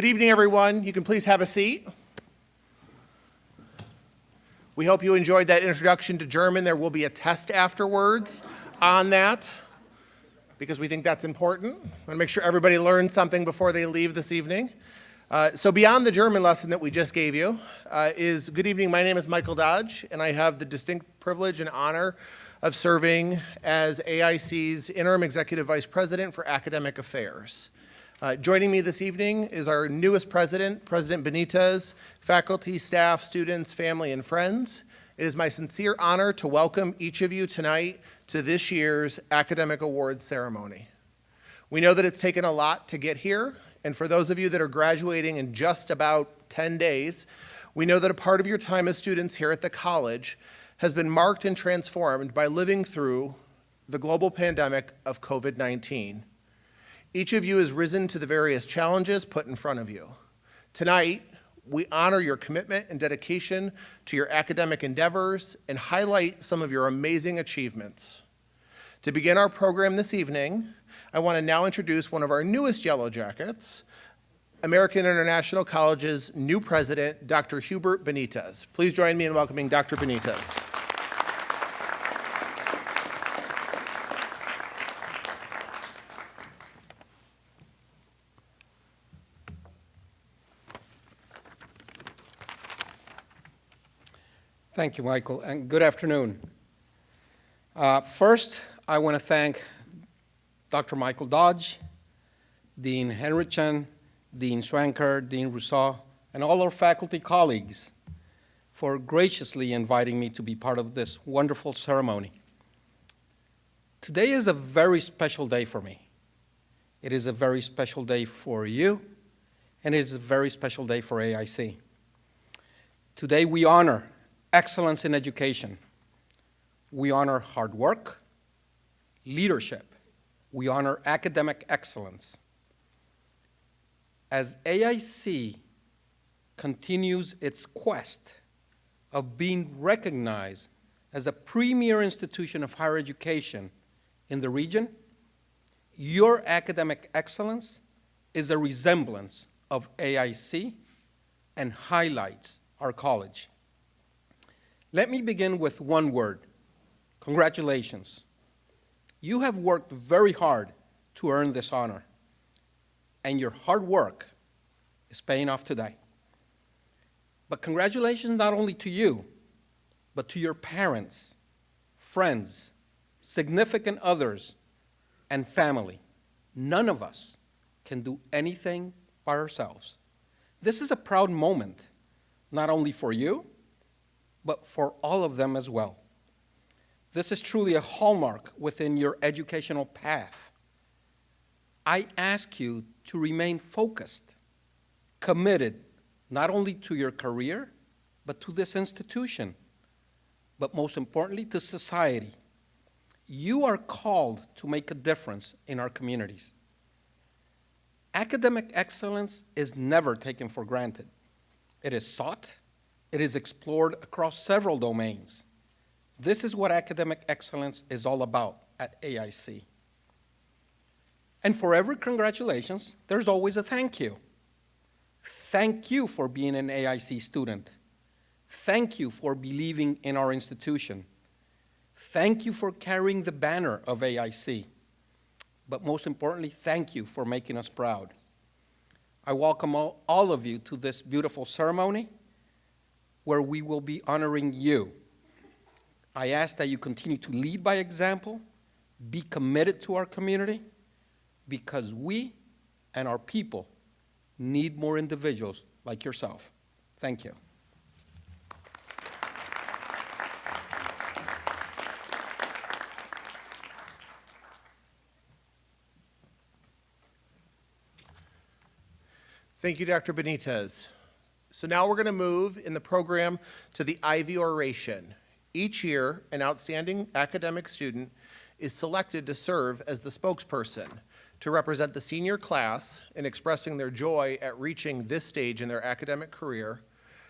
Good evening, everyone. You can please have a seat. We hope you enjoyed that introduction to German. There will be a test afterwards on that because we think that's important. I want to make sure everybody learns something before they leave this evening. So beyond the German lesson that we just gave you is, good evening, my name is Michael Dodge, and I have the distinct privilege and honor of serving as AIC's Interim Executive Vice President for Academic Affairs. Joining me this evening is our newest president, President Benitez, faculty, staff, students, family, and friends. It is my sincere honor to welcome each of you tonight to this year's Academic Awards ceremony. We know that it's taken a lot to get here, and for those of you that are graduating in just about 10 days, we know that a part of your time as students here at the college has been marked and transformed by living through the global pandemic of COVID-19. Each of you has risen to the various challenges put in front of you. Tonight, we honor your commitment and dedication to your academic endeavors and highlight some of your amazing achievements. To begin our program this evening, I want to now introduce one of our newest Yellow Jackets, American International College's new president, Dr. Hubert Benitez. Please join me in welcoming Dr. Benitez. Thank you, Michael, and good afternoon. First, I want to thank Dr. Michael Dodge, Dean Henrichsen, Dean Swanker, Dean Rousseau, and all our faculty colleagues for graciously inviting me to be part of this wonderful ceremony. Today is a very special day for me. It is a very special day for you, and it is a very special day for AIC. Today we honor excellence in education. We honor hard work, leadership. We honor academic excellence. As AIC continues its quest of being recognized as a premier institution of higher education in the region, your academic excellence is a resemblance of AIC and highlights our college. Let me begin with one word: congratulations. You have worked very hard to earn this honor, and your hard work is paying off today. But congratulations not only to you, but to your parents, friends, significant others, and family. None of us can do anything by ourselves. This is a proud moment, not only for you, but for all of them as well. This is truly a hallmark within your educational path. I ask you to remain focused, committed, not only to your career, but to this institution, but most importantly, to society. You are called to make a difference in our communities. Academic excellence is never taken for granted. It is sought. It is explored across several domains. This is what academic excellence is all about at AIC. And for every congratulations, there's always a thank you. Thank you for being an AIC student. Thank you for believing in our institution. Thank you for carrying the banner of AIC. But most importantly, thank you for making us proud. I welcome all of you to this beautiful ceremony, where we will be honoring you. I ask that you continue to lead by example, be committed to our community, because we and our people need more individuals like yourself. Thank you. Thank you, Dr. Benitez. So now we're going to move in the program to the Ivy Oration. Each year, an outstanding academic student is selected to serve as the spokesperson to represent the senior class in expressing their joy at reaching this stage in their academic career,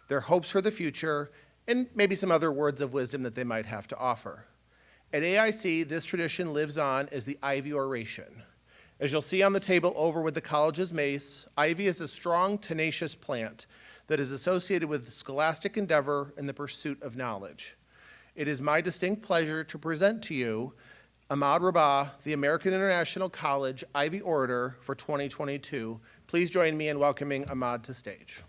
their hopes for the future, and maybe some other words of wisdom that they might have to offer. At AIC, this tradition lives on as the Ivy Oration. As you'll see on the table over with the college's mace, ivy is a strong, tenacious plant that is associated with scholastic endeavor and the pursuit of knowledge. It is my distinct pleasure to present to you Ahmad Rabah, the American International College Ivy Orator for 2022. Please join me in welcoming Ahmad to stage.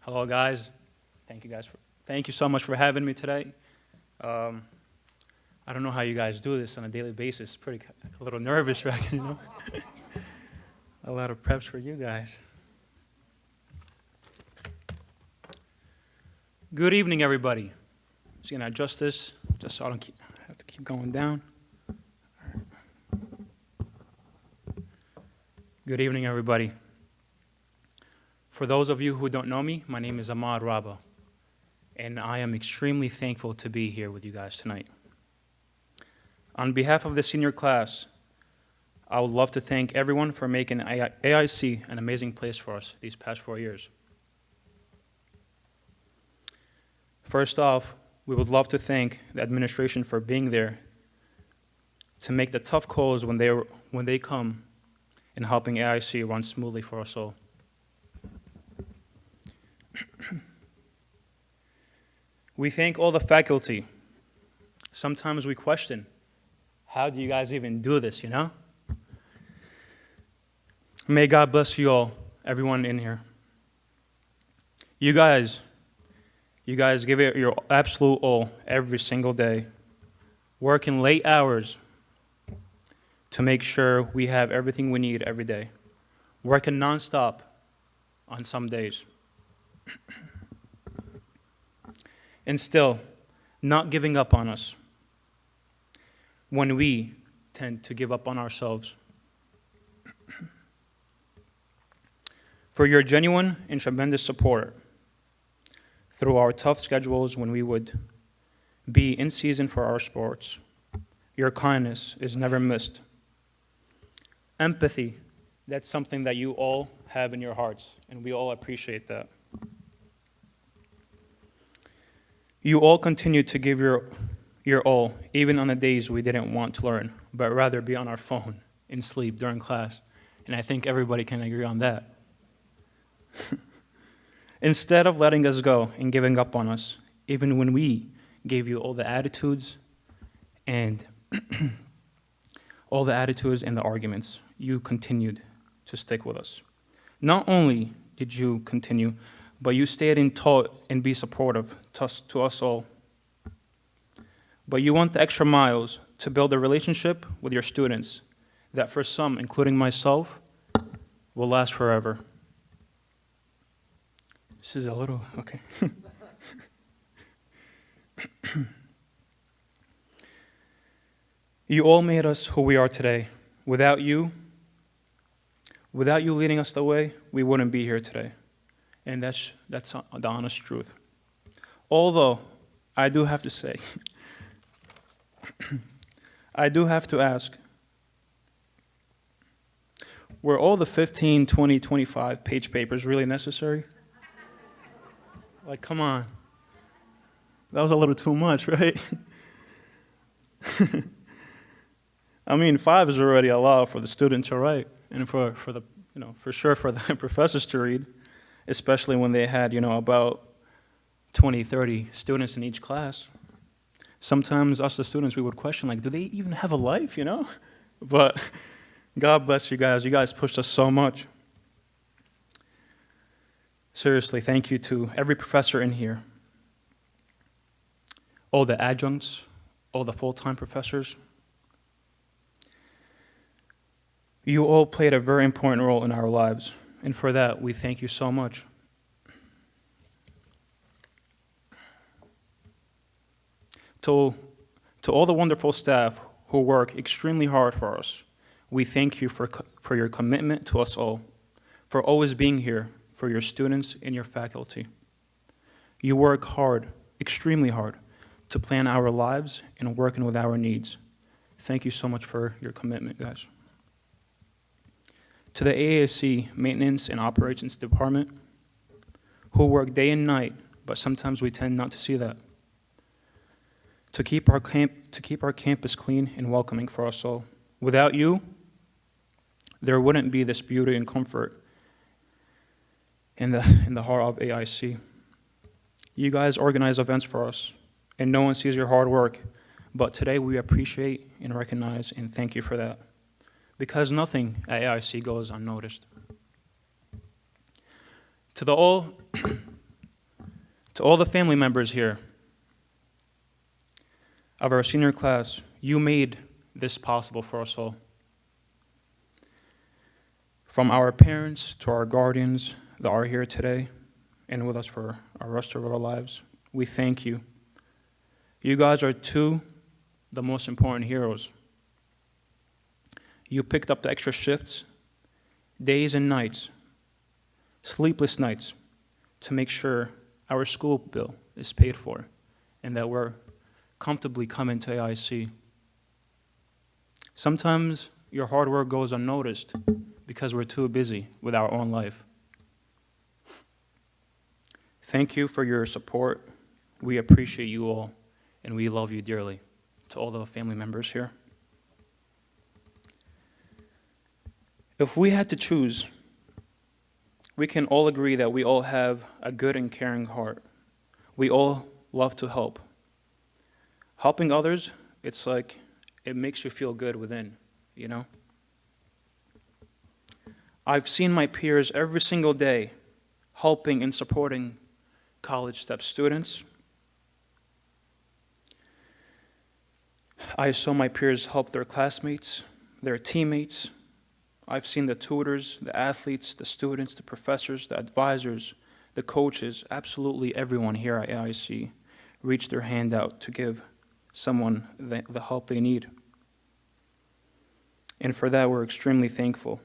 Hello, guys. Thank you so much for having me today. I don't know how you guys do this on a daily basis. A little nervous, right? You know? A lot of preps for you guys. Good evening, everybody. Just gonna adjust this, just so I don't have to keep going down. All right. Good evening, everybody. For those of you who don't know me, my name is Ahmad Rabah, and I am extremely thankful to be here with you guys tonight. On behalf of the senior class, I would love to thank everyone for making AIC an amazing place for us these past 4 years. First off, we would love to thank the administration for being there to make the tough calls when they come and helping AIC run smoothly for us all. We thank all the faculty. Sometimes we question, how do you guys even do this, you know? May God bless you all, everyone in here. You guys give it your absolute all every single day, working late hours to make sure we have everything we need every day, working nonstop on some days. And still, not giving up on us when we tend to give up on ourselves. For your genuine and tremendous support through our tough schedules when we would be in season for our sports. Your kindness is never missed. Empathy, that's something that you all have in your hearts, and we all appreciate that. You all continue to give your all, even on the days we didn't want to learn, but rather be on our phone and sleep during class. And I think everybody can agree on that. Instead of letting us go and giving up on us, even when we gave you all the attitudes and the arguments, you continued to stick with us. Not only did you continue, but you stayed and taught and be supportive to us all. But you went the extra miles to build a relationship with your students that for some, including myself, will last forever. This is a little, okay. You all made us who we are today. Without you leading us the way, we wouldn't be here today. And that's the honest truth. Although, I do have to say, I do have to ask, were all the 15, 20, 25 page papers really necessary? Like, come on. That was a little too much, right? I mean, 5 is already a lot for the student to write, and for the, for sure for the professors to read, especially when they had, about 20, 30 students in each class. Sometimes us, the students, we would question, like, do they even have a life, But God bless you guys. You guys pushed us so much. Seriously, thank you to every professor in here, all the adjuncts, all the full-time professors. You all played a very important role in our lives, and for that, we thank you so much. To all the wonderful staff who work extremely hard for us, we thank you for your commitment to us all, for always being here for your students and your faculty. You work hard, extremely hard, to plan our lives and working with our needs. Thank you so much for your commitment, guys. To the AASC Maintenance and Operations Department, who work day and night, but sometimes we tend not to see that, to keep our campus clean and welcoming for us all. Without you, there wouldn't be this beauty and comfort in the heart of AIC. You guys organize events for us, and no one sees your hard work, but today we appreciate and recognize and thank you for that, because nothing at AIC goes unnoticed. To all the family members here of our senior class, you made this possible for us all. From our parents to our guardians that are here today and with us for the rest of our lives, we thank you. You guys are the most important heroes. You picked up the extra shifts, days and nights, sleepless nights, to make sure our school bill is paid for and that we're comfortably coming to AIC. Sometimes your hard work goes unnoticed because we're too busy with our own life. Thank you for your support. We appreciate you all, and we love you dearly. To all the family members here. If we had to choose, we can all agree that we all have a good and caring heart. We all love to help. Helping others, it's like it makes you feel good within, you know? I've seen my peers every single day helping and supporting college step students. I saw my peers help their classmates, their teammates. I've seen the tutors, the athletes, the students, the professors, the advisors, the coaches, absolutely everyone here at AIC reach their hand out to give someone the help they need. And for that, we're extremely thankful.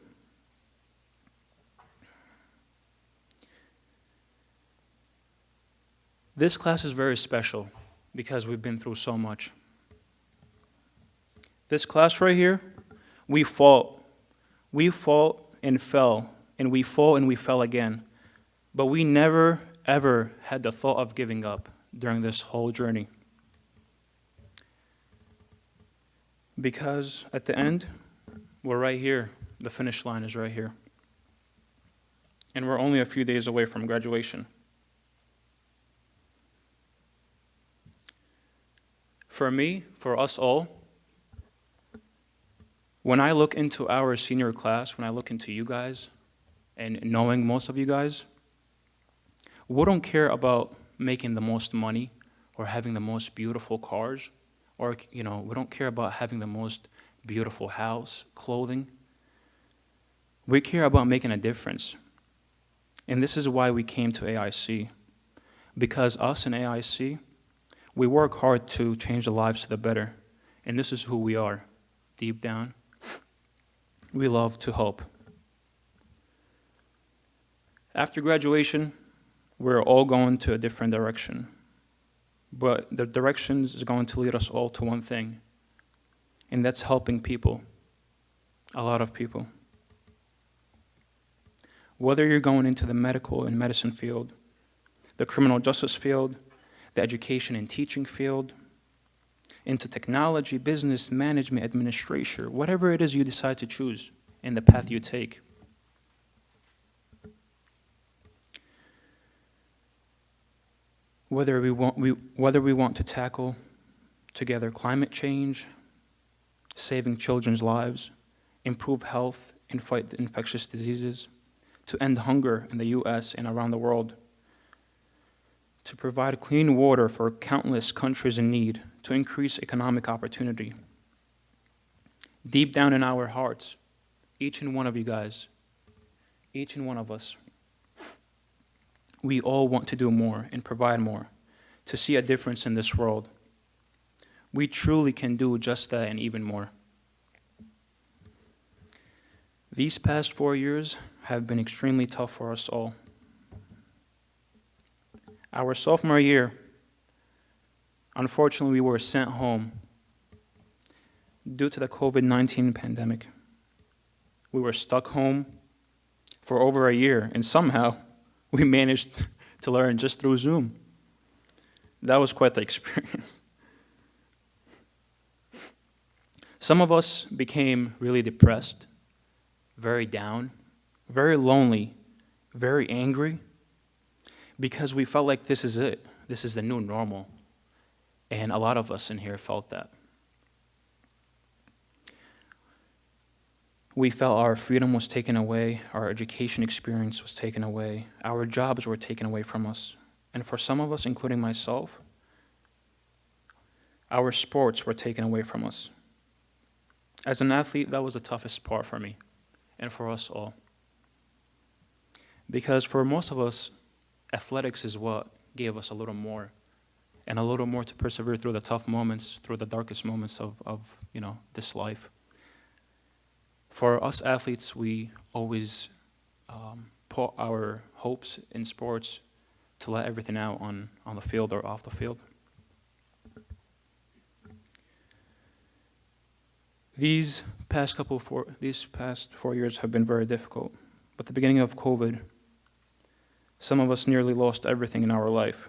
This class is very special because we've been through so much. This class right here, we fought and fell, and we fought and we fell again. But we never, ever had the thought of giving up during this whole journey. Because at the end, we're right here. The finish line is right here. And we're only a few days away from graduation. For me, for us all, when I look into our senior class, when I look into you guys, and knowing most of you guys, we don't care about making the most money or having the most beautiful cars, or, we don't care about having the most beautiful house, clothing. We care about making a difference. And this is why we came to AIC. Because us in AIC, we work hard to change the lives to the better. And this is who we are, deep down. We love to help. After graduation, we're all going to a different direction. But the direction is going to lead us all to one thing, and that's helping people, a lot of people. Whether you're going into the medical and medicine field, the criminal justice field, the education and teaching field, into technology, business, management, administration, whatever it is you decide to choose and the path you take. Whether we want to tackle together climate change, saving children's lives, improve health and fight infectious diseases, to end hunger in the U.S. and around the world, to provide clean water for countless countries in need, to increase economic opportunity. Deep down in our hearts, each and one of you guys, each and one of us, we all want to do more and provide more, to see a difference in this world. We truly can do just that and even more. These past 4 years have been extremely tough for us all. Our sophomore year, unfortunately, we were sent home due to the COVID-19 pandemic. We were stuck home for over a year, and somehow we managed to learn just through Zoom. That was quite the experience. Some of us became really depressed, very down, very lonely, very angry, because we felt like this is it. This is the new normal. And a lot of us in here felt that. We felt our freedom was taken away, our education experience was taken away, our jobs were taken away from us. And for some of us, including myself, our sports were taken away from us. As an athlete, that was the toughest part for me and for us all. Because for most of us, athletics is what gave us a little more, and a little more to persevere through the tough moments, through the darkest moments of this life. For us athletes, we always put our hopes in sports to let everything out on the field or off the field. These past 4 years have been very difficult. But the beginning of COVID, some of us nearly lost everything in our life.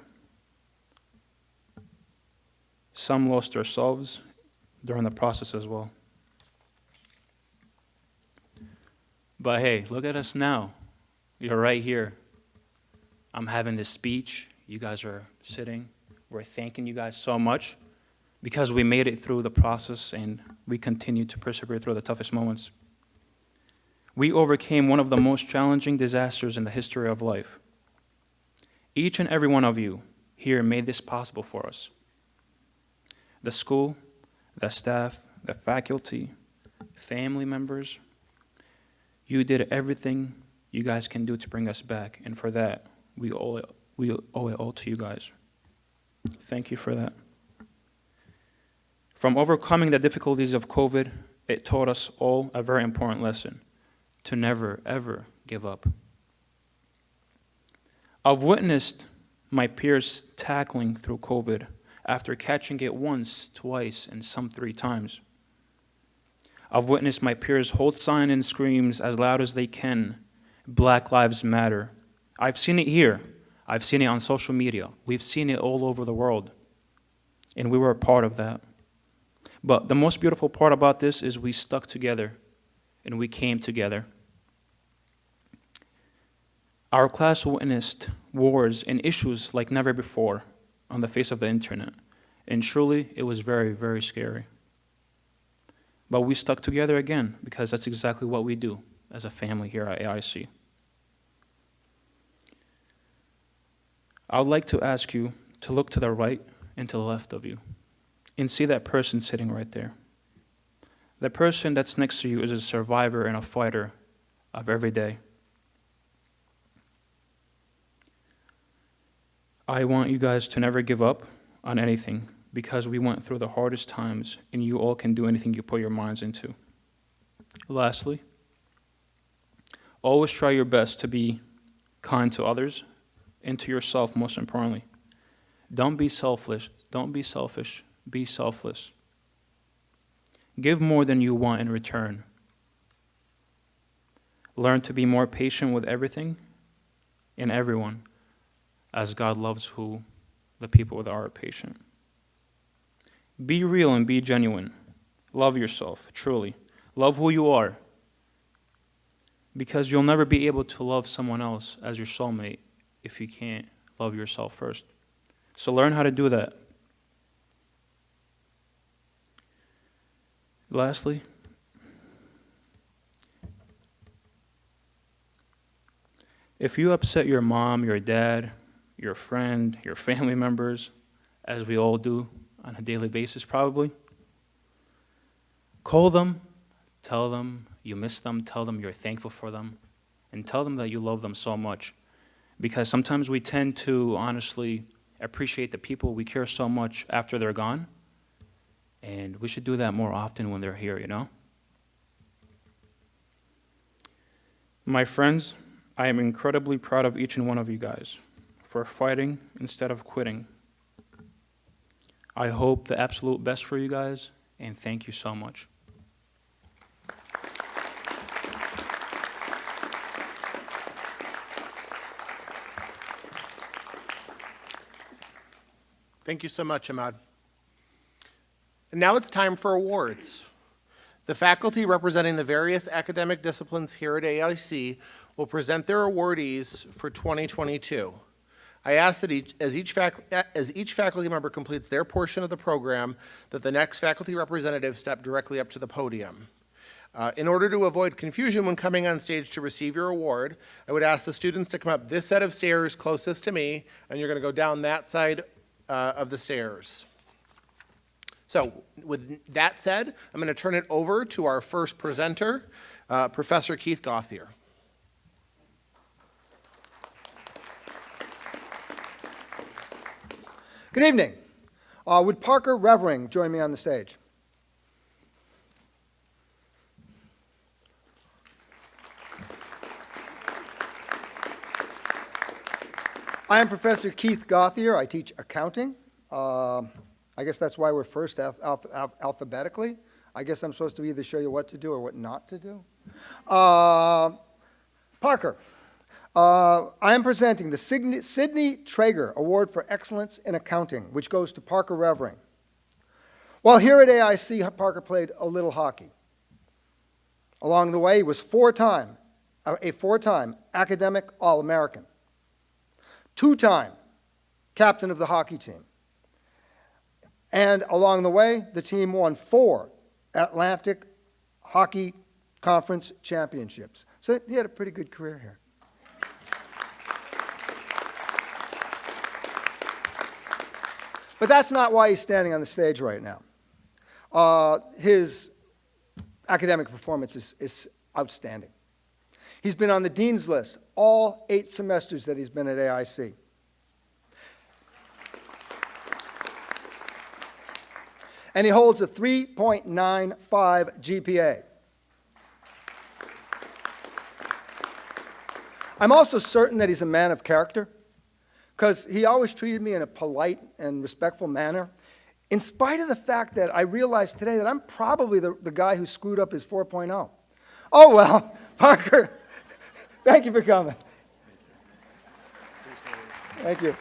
Some lost ourselves during the process as well. But hey, look at us now. You're right here. I'm having this speech. You guys are sitting. We're thanking you guys so much because we made it through the process and we continue to persevere through the toughest moments. We overcame one of the most challenging disasters in the history of life. Each and every one of you here made this possible for us. The school, the staff, the faculty, family members, you did everything you guys can do to bring us back, and for that, we owe it all to you guys. Thank you for that. From overcoming the difficulties of COVID, it taught us all a very important lesson: to never, ever give up. I've witnessed my peers tackling through COVID after catching it once, twice, and some 3 times. I've witnessed my peers hold signs and screams as loud as they can, "Black Lives Matter." I've seen it here. I've seen it on social media. We've seen it all over the world. And we were a part of that. But the most beautiful part about this is we stuck together and we came together. Our class witnessed wars and issues like never before on the face of the internet. And truly, it was very, very scary. But we stuck together again because that's exactly what we do as a family here at Aasc. I would like to ask you to look to the right and to the left of you and see that person sitting right there. The person that's next to you is a survivor and a fighter of every day. I want you guys to never give up on anything because we went through the hardest times and you all can do anything you put your minds into. Lastly, always try your best to be kind to others and to yourself, most importantly. Don't be selfish. Don't be selfish. Be selfless. Give more than you want in return. Learn to be more patient with everything and everyone, as God loves the people that are patient. Be real and be genuine. Love yourself, truly. Love who you are. Because you'll never be able to love someone else as your soulmate if you can't love yourself first. So learn how to do that. Lastly, if you upset your mom, your dad, your friend, your family members, as we all do on a daily basis probably, call them, tell them you miss them, tell them you're thankful for them, and tell them that you love them so much. Because sometimes we tend to honestly appreciate the people we care so much after they're gone, and we should do that more often when they're here, you know? My friends, I am incredibly proud of each and one of you guys for fighting instead of quitting. I hope the absolute best for you guys, and thank you so much. Thank you so much, Ahmad. And now it's time for awards. The faculty representing the various academic disciplines here at AIC will present their awardees for 2022. I ask that as each faculty member completes their portion of the program, that the next faculty representative step directly up to the podium. In order to avoid confusion when coming on stage to receive your award, I would ask the students to come up this set of stairs closest to me, and you're going to go down that side of the stairs. So with that said, I'm going to turn it over to our first presenter, Professor Keith Gauthier. Good evening. Would Parker Revering join me on the stage? I am Professor Keith Gauthier. I teach accounting. I guess that's why we're first alphabetically. I guess I'm supposed to either show you what to do or what not to do. Parker, I am presenting the Sidney Traeger Award for Excellence in Accounting, which goes to Parker Revering. While here at AIC, Parker played a little hockey. Along the way, he was a four-time academic All-American, two-time captain of the hockey team. And along the way, the team won 4 Atlantic Hockey Conference championships. So he had a pretty good career here. But that's not why he's standing on the stage right now. His academic performance is outstanding. He's been on the dean's list all 8 semesters that he's been at AIC. And he holds a 3.95 GPA. I'm also certain that he's a man of character, because he always treated me in a polite and respectful manner, in spite of the fact that I realized today that I'm probably the guy who screwed up his 4.0. Oh, well, Parker, thank you for coming. Thank you.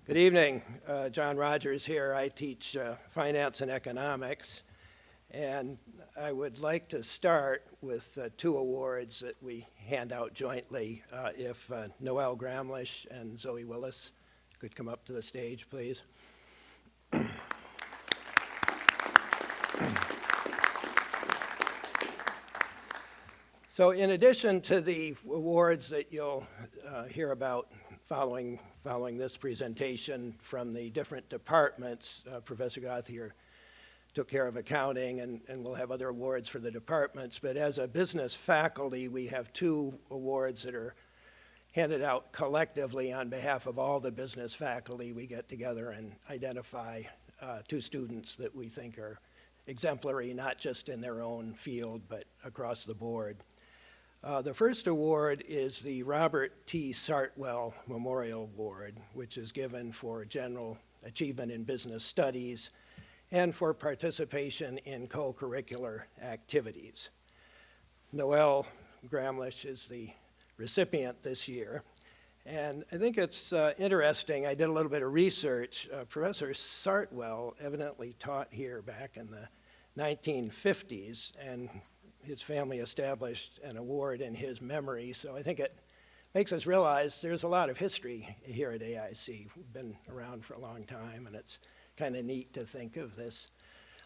Good evening. John Rogers here. I teach finance and economics, and I would like to start with 2 awards that we hand out jointly. If Noelle Gramlisch and Zoe Willis could come up to the stage, please. So in addition to the awards that you'll hear about following this presentation from the different departments, Professor Gauthier took care of accounting, and we'll have other awards for the departments. But as a business faculty, we have 2 awards that are handed out collectively on behalf of all the business faculty. We get together and identify 2 students that we think are exemplary, not just in their own field, but across the board. The first award is the Robert T. Sartwell Memorial Award, which is given for general achievement in business studies and for participation in co-curricular activities. Noelle Gramlisch is the recipient this year. And I think it's interesting. I did a little bit of research. Professor Sartwell evidently taught here back in the 1950s, and his family established an award in his memory. So I think it makes us realize there's a lot of history here at AIC. We've been around for a long time, and it's kind of neat to think of this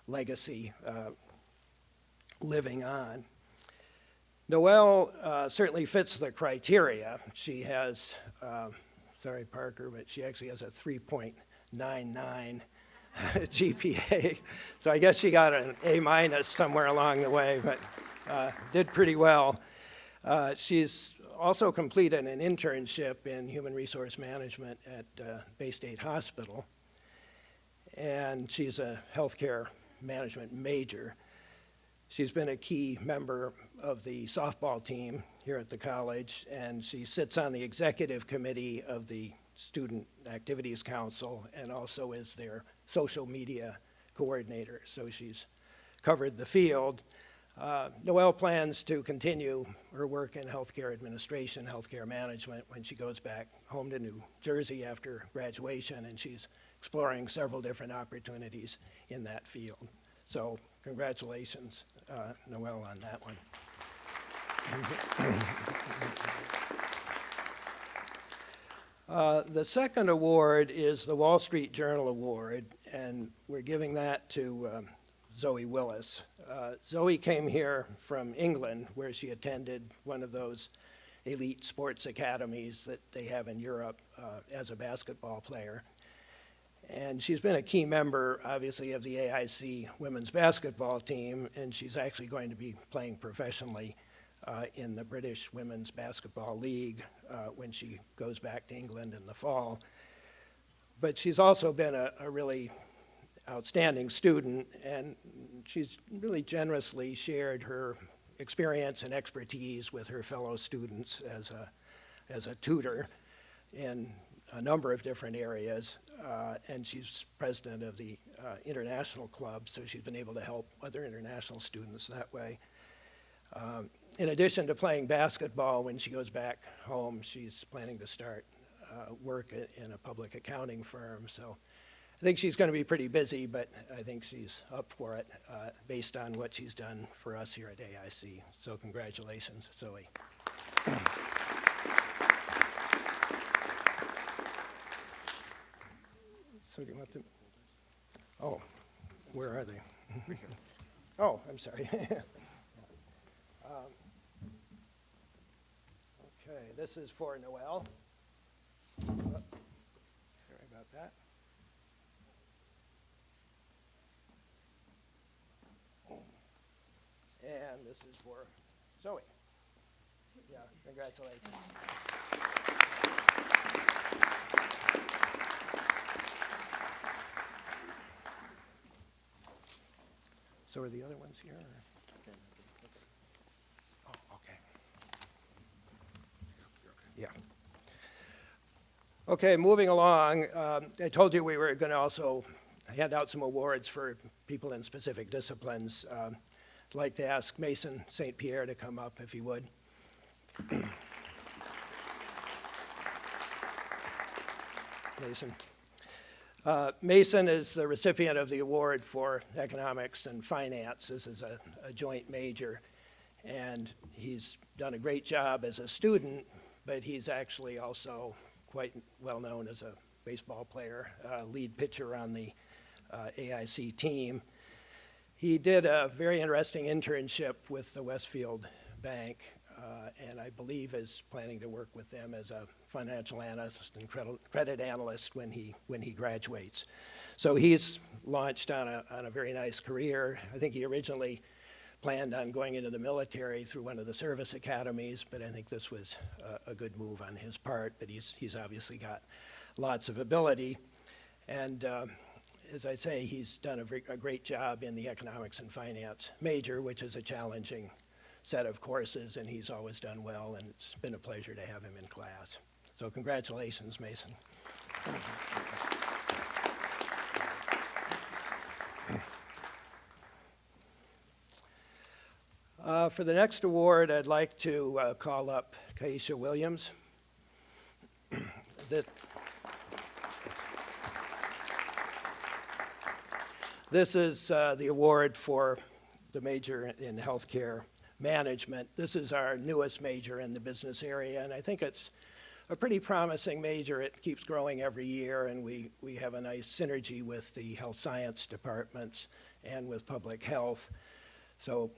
legacy living on. Noelle certainly fits the criteria. She has, sorry Parker, but she actually has a 3.99 GPA. So I guess she got an A- somewhere along the way, but did pretty well. She's also completed an internship in human resource management at Bay State Hospital, and she's a healthcare management major. She's been a key member of the softball team here at the college, and she sits on the executive committee of the Student Activities Council and also is their social media coordinator. So she's covered the field. Noelle plans to continue her work in healthcare administration, healthcare management when she goes back home to New Jersey after graduation, and she's exploring several different opportunities in that field. So congratulations, Noelle, on that one. The second award is the Wall Street Journal Award, and we're giving that to Zoe Willis. Zoe came here from England, where she attended one of those elite sports academies that they have in Europe as a basketball player. And she's been a key member, obviously, of the AIC women's basketball team, and she's actually going to be playing professionally in the British Women's Basketball League when she goes back to England in the fall. But she's also been a really outstanding student, and she's really generously shared her experience and expertise with her fellow students as a tutor in a number of different areas, and she's president of the International Club, so she's been able to help other international students that way. In addition to playing basketball, when she goes back home, she's planning to start work in a public accounting firm. So I think she's going to be pretty busy, but I think she's up for it based on what she's done for us here at AIC. So congratulations, Zoe. So do you want them? Oh, where are they? Oh, I'm sorry. Okay, this is for Noelle. Sorry about that. And this is for Zoe. Yeah, congratulations. So are the other ones here? Or? Oh, okay. Yeah. Okay, moving along. I told you we were going to also hand out some awards for people in specific disciplines. I'd like to ask Mason St. Pierre to come up, if he would. Mason. Mason is the recipient of the award for economics and finance. This is a joint major, and he's done a great job as a student, but he's actually also quite well known as a baseball player, lead pitcher on the AIC team. He did a very interesting internship with the Westfield Bank, and I believe is planning to work with them as a financial analyst and credit analyst when he graduates. So he's launched on a very nice career. I think he originally planned on going into the military through one of the service academies, but I think this was a good move on his part. But he's obviously got lots of ability, and as I say, he's done a great job in the economics and finance major, which is a challenging set of courses, and he's always done well, and it's been a pleasure to have him in class. So congratulations, Mason. For the next award, I'd like to call up Kaisha Williams. This is the award for the major in healthcare management. This is our newest major in the business area, and I think it's a pretty promising major. It keeps growing every year, and we have a nice synergy with the health science departments and with public health. So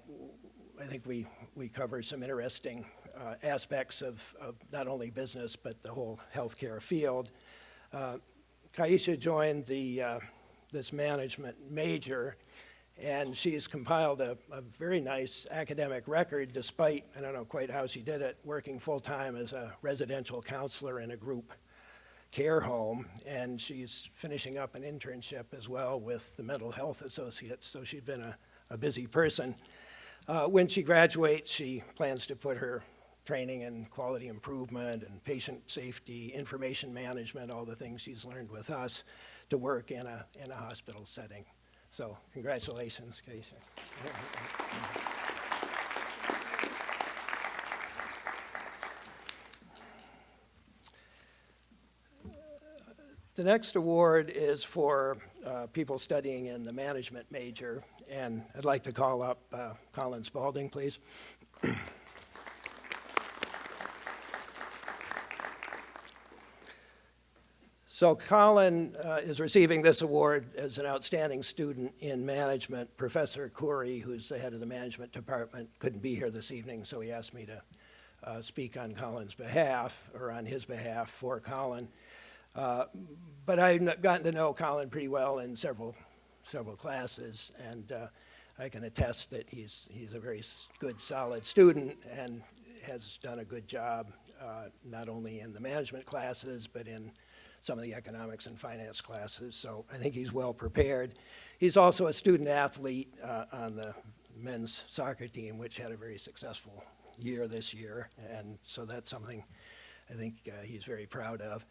I think we cover some interesting aspects of not only business, but the whole healthcare field. Kaisha joined this management major, and she's compiled a very nice academic record despite, I don't know quite how she did it, working full-time as a residential counselor in a group care home, and she's finishing up an internship as well with the Mental Health Associates, so she's been a busy person. When she graduates, she plans to put her training in quality improvement and patient safety, information management, all the things she's learned with us, to work in a hospital setting. So congratulations, Kaisha. The next award is for people studying in the management major, and I'd like to call up Colin Spaulding, please. So Colin is receiving this award as an outstanding student in management. Professor Khoury, who's the head of the management department, couldn't be here this evening, so he asked me to speak on Colin's behalf, or on his behalf for Colin. But I've gotten to know Colin pretty well in several classes, and I can attest that he's a very good, solid student and has done a good job, not only in the management classes, but in some of the economics and finance classes. So I think he's well prepared. He's also a student athlete on the men's soccer team, which had a very successful year this year, and so that's something I think he's very proud of.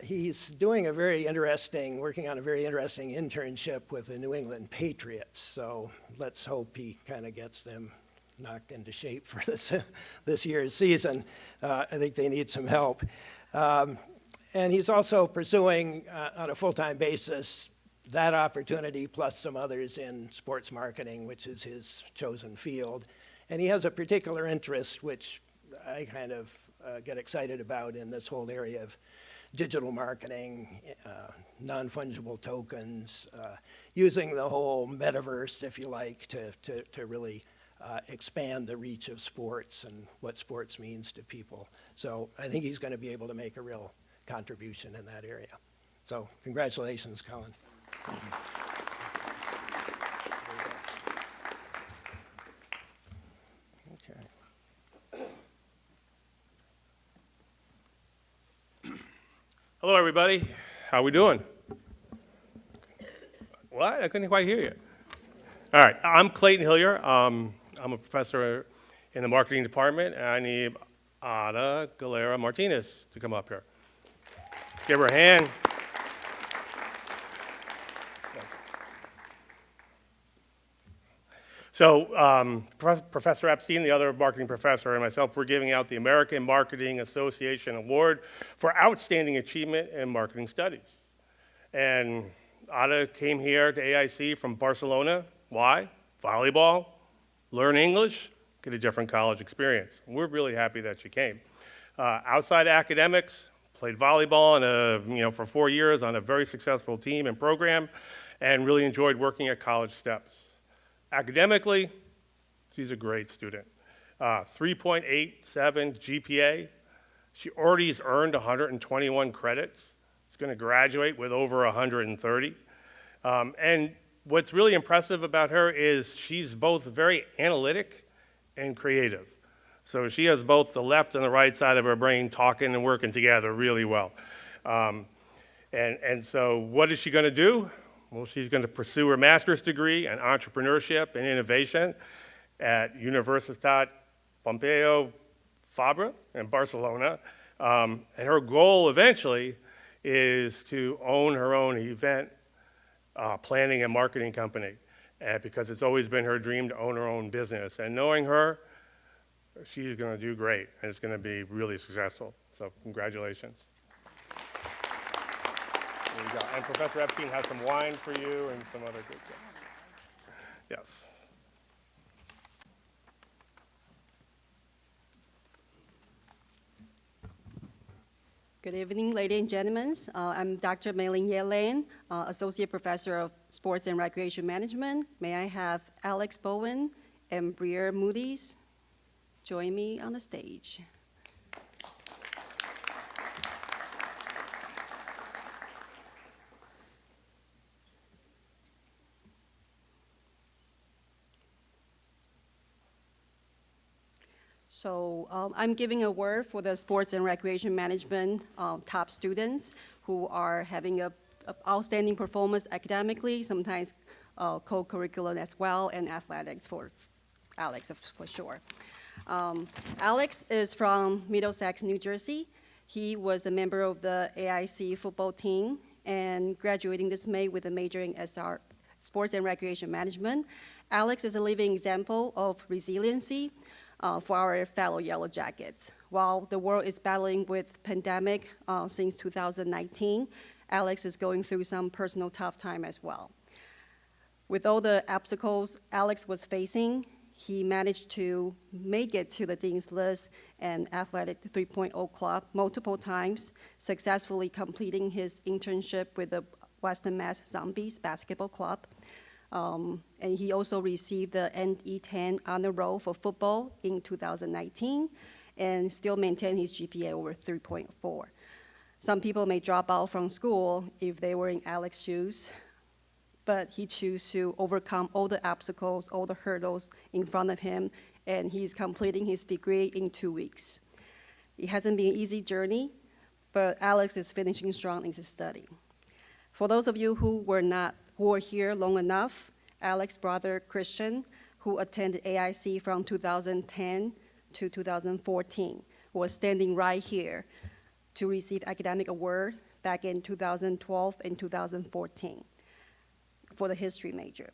He's doing working on a very interesting internship with the New England Patriots, so let's hope he kind of gets them knocked into shape for this year's season. I think they need some help. And he's also pursuing, on a full-time basis, that opportunity plus some others in sports marketing, which is his chosen field. And he has a particular interest, which I kind of get excited about, in this whole area of digital marketing, non-fungible tokens, using the whole metaverse, if you like, to really expand the reach of sports and what sports means to people. So I think he's going to be able to make a real contribution in that area. So congratulations, Colin. Okay. Hello, everybody. How we doing? What? I couldn't quite hear you. All right. I'm Clayton Hillier. I'm a professor in the marketing department, and I need Ada Galera Martinez to come up here. Give her a hand. So Professor Epstein, the other marketing professor, and myself, we're giving out the American Marketing Association Award for Outstanding Achievement in Marketing Studies. And Ada came here to AIC from Barcelona. Why? Volleyball, learn English, get a different college experience. We're really happy that she came. Outside academics, played volleyball for 4 years on a very successful team and program, and really enjoyed working at College Steps. Academically, she's a great student. 3.87 GPA. She already has earned 121 credits. She's going to graduate with over 130. And what's really impressive about her is she's both very analytic and creative. So she has both the left and the right side of her brain talking and working together really well. And so what is she going to do? Well, she's going to pursue her master's degree in entrepreneurship and innovation at Universitat Pompeu Fabra in Barcelona. And her goal eventually is to own her own event planning and marketing company, because it's always been her dream to own her own business. And knowing her, she's going to do great, and it's going to be really successful. So congratulations. There you go. And Professor Epstein has some wine for you and some other good things. Yes. Good evening, ladies and gentlemen. I'm Dr. Melanie Yellen, Associate Professor of Sports and Recreation Management. May I have Alex Bowen and Breer Moody join me on the stage. So I'm giving a word for the sports and recreation management top students who are having a outstanding performance academically, sometimes co-curricular as well, and athletics for Alex for sure. Alex is from Middlesex, New Jersey. He was a member of the AIC football team and graduating this May with a major in SR, Sports and Recreation Management. Alex is a living example of resiliency for our fellow Yellow Jackets. While the world is battling with pandemic since 2019, Alex is going through some personal tough time as well. With all the obstacles Alex was facing, he managed to make it to the Dean's List and Athletic 3.0 Club multiple times, successfully completing his internship with the Western Mass Zombies Basketball Club. And he also received the NE10 honor roll for football in 2019 and still maintain his GPA over 3.4. Some people may drop out from school if they were in Alex's shoes, but he chose to overcome all the obstacles, all the hurdles in front of him, and he's completing his degree in 2 weeks. It hasn't been an easy journey, but Alex is finishing strong in his study. For those of you who were here long enough, Alex's brother Christian, who attended AIC from 2010 to 2014, was standing right here to receive academic award back in 2012 and 2014. For the history major.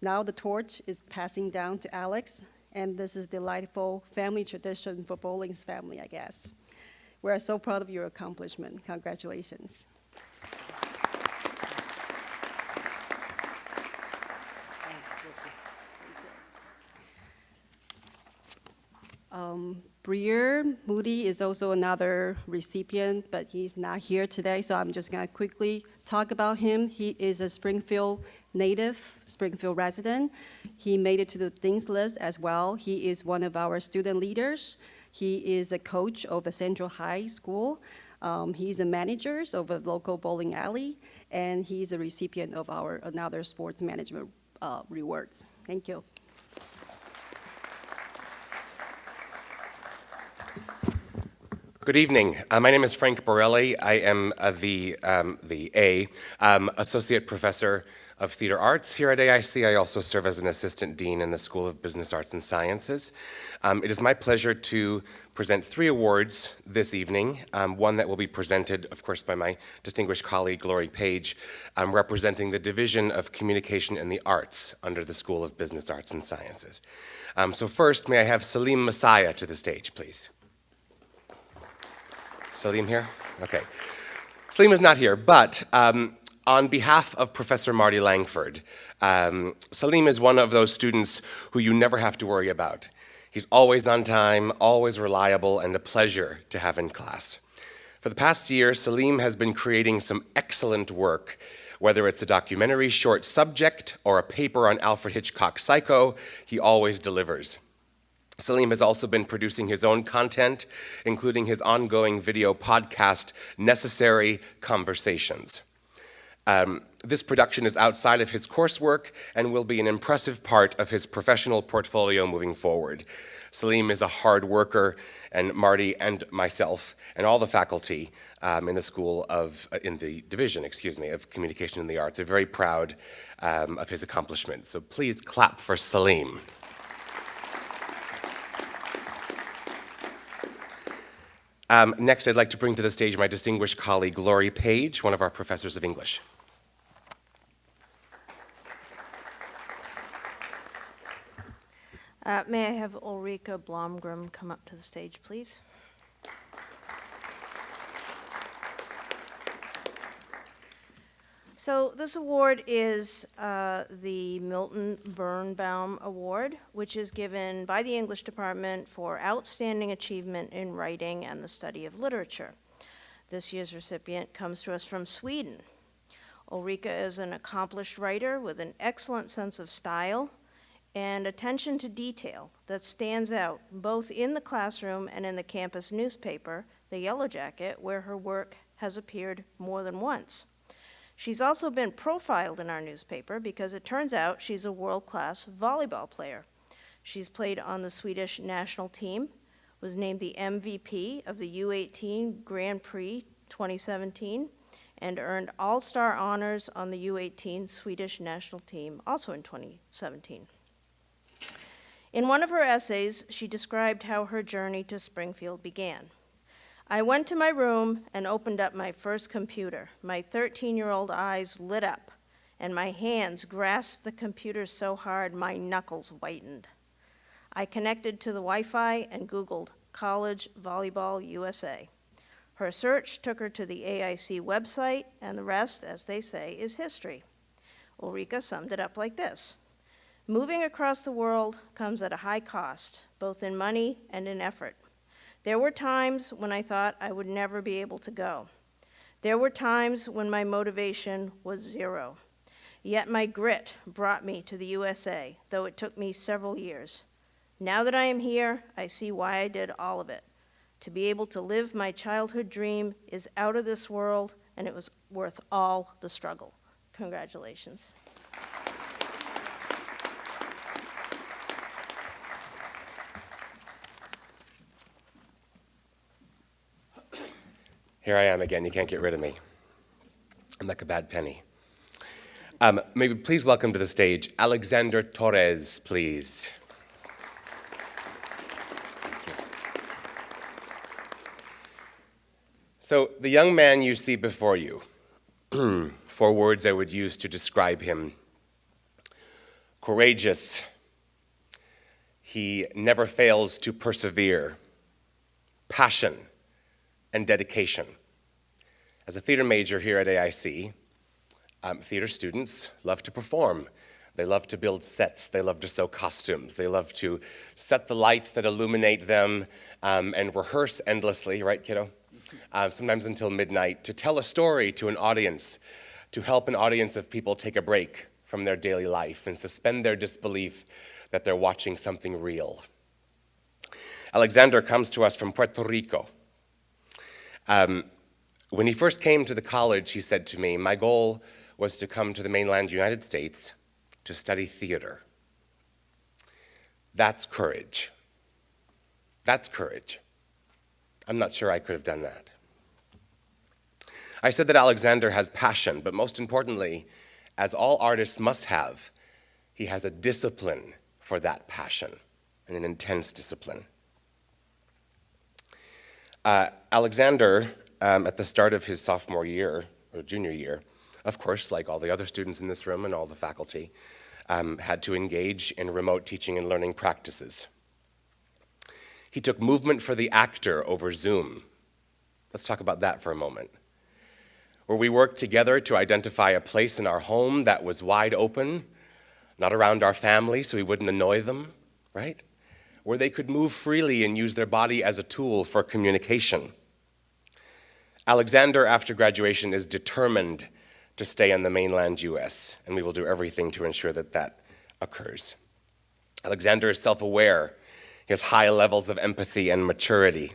Now the torch is passing down to Alex, and this is delightful family tradition for Bowling's family, I guess. We are so proud of your accomplishment. Congratulations. Breer Moody is also another recipient, but he's not here today, so I'm just going to quickly talk about him. He is a Springfield native, Springfield resident. He made it to the Dean's List as well. He is one of our student leaders. He is a coach of the Central High School. He's a manager of a local bowling alley, and he's a recipient of our another sports management rewards. Thank you. Good evening. My name is Frank Borelli. I am the Associate Professor of Theater Arts here at AIC. I also serve as an Assistant Dean in the School of Business Arts and Sciences. It is my pleasure to present 3 awards this evening, one that will be presented, of course, by my distinguished colleague, Lori Page, representing the Division of Communication and the Arts under the School of Business Arts and Sciences. So first, may I have Salim Messiah to the stage, please? Salim here? Okay. Salim is not here, but on behalf of Professor Marty Langford, Salim is one of those students who you never have to worry about. He's always on time, always reliable, and a pleasure to have in class. For the past year, Salim has been creating some excellent work, whether it's a documentary short subject or a paper on Alfred Hitchcock's Psycho, he always delivers. Salim has also been producing his own content, including his ongoing video podcast, Necessary Conversations. This production is outside of his coursework and will be an impressive part of his professional portfolio moving forward. Salim is a hard worker, and Marty and myself and all the faculty in the division of Communication and the Arts are very proud of his accomplishments. So please clap for Salim. Next, I'd like to bring to the stage my distinguished colleague, Lori Page, one of our professors of English. May I have Ulrika Blomgren come up to the stage, please? So this award is the Milton Bernbaum Award, which is given by the English department for outstanding achievement in writing and the study of literature. This year's recipient comes to us from Sweden. Ulrika is an accomplished writer with an excellent sense of style and attention to detail that stands out both in the classroom and in the campus newspaper, The Yellow Jacket, where her work has appeared more than once. She's also been profiled in our newspaper because it turns out she's a world-class volleyball player. She's played on the Swedish national team, was named the MVP of the U18 Grand Prix 2017, and earned all-star honors on the U18 Swedish national team, also in 2017. In one of her essays, she described how her journey to Springfield began. I went to my room and opened up my first computer. My 13-year-old eyes lit up, and my hands grasped the computer so hard my knuckles whitened. I connected to the Wi-Fi and Googled College Volleyball USA. Her search took her to the AIC website, and the rest, as they say, is history. Ulrika summed it up like this: moving across the world comes at a high cost, both in money and in effort. There were times when I thought I would never be able to go. There were times when my motivation was zero. Yet my grit brought me to the USA, though it took me several years. Now that I am here, I see why I did all of it. To be able to live my childhood dream is out of this world, and it was worth all the struggle. Congratulations. Here I am again. You can't get rid of me. I'm like a bad penny. May we please welcome to the stage Alexander Torres, please. So the young man you see before you, 4 words I would use to describe him: courageous. He never fails to persevere. Passion and dedication. As a theater major here at AIC, theater students love to perform. They love to build sets. They love to sew costumes. They love to set the lights that illuminate them and rehearse endlessly, right, kiddo? Sometimes until midnight, to tell a story to an audience, to help an audience of people take a break from their daily life and suspend their disbelief that they're watching something real. Alexander comes to us from Puerto Rico. When he first came to the college, he said to me, my goal was to come to the mainland United States to study theater. That's courage. That's courage. I'm not sure I could have done that. I said that Alexander has passion, but most importantly, as all artists must have, he has a discipline for that passion, and an intense discipline. Alexander, at the start of his sophomore year, or junior year, of course, like all the other students in this room and all the faculty, had to engage in remote teaching and learning practices. He took movement for the actor over Zoom. Let's talk about that for a moment. Where we worked together to identify a place in our home that was wide open, not around our family so we wouldn't annoy them, right? Where they could move freely and use their body as a tool for communication. Alexander, after graduation, is determined to stay in the mainland US, and we will do everything to ensure that that occurs. Alexander is self-aware. He has high levels of empathy and maturity.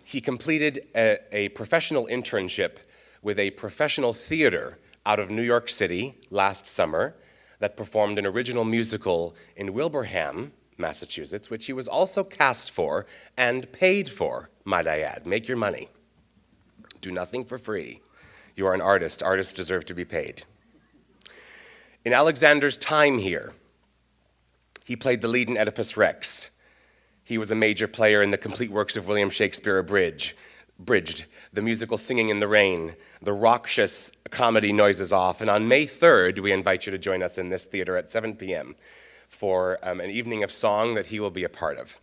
He completed a professional internship with a professional theater out of New York City last summer that performed an original musical in Wilbraham, Massachusetts, which he was also cast for and paid for, might I add. Make your money. Do nothing for free. You are an artist. Artists deserve to be paid. In Alexander's time here, he played the lead in Oedipus Rex. He was a major player in the complete works of William Shakespeare Abridged, the musical Singing in the Rain, the raucous comedy Noises Off, and on May 3rd, we invite you to join us in this theater at 7 p.m. for an evening of song that he will be a part of.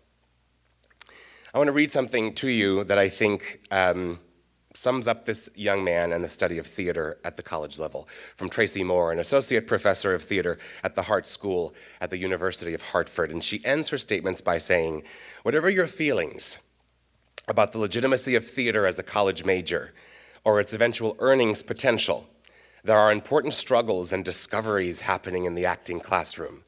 I want to read something to you that I think sums up this young man and the study of theater at the college level, from Tracy Moore, an associate professor of theater at the Hart School at the University of Hartford. And she ends her statements by saying, whatever your feelings about the legitimacy of theater as a college major or its eventual earnings potential, there are important struggles and discoveries happening in the acting classroom.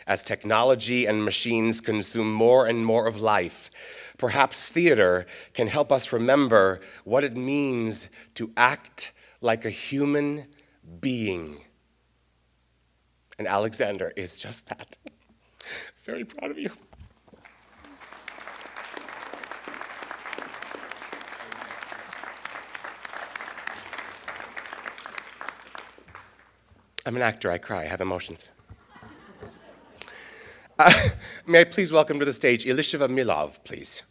As technology and machines consume more and more of life, perhaps theater can help us remember what it means to act like a human being. And Alexander is just that. Very proud of you. I'm an actor, I cry, I have emotions. May I please welcome to the stage Elisheva Milov, please.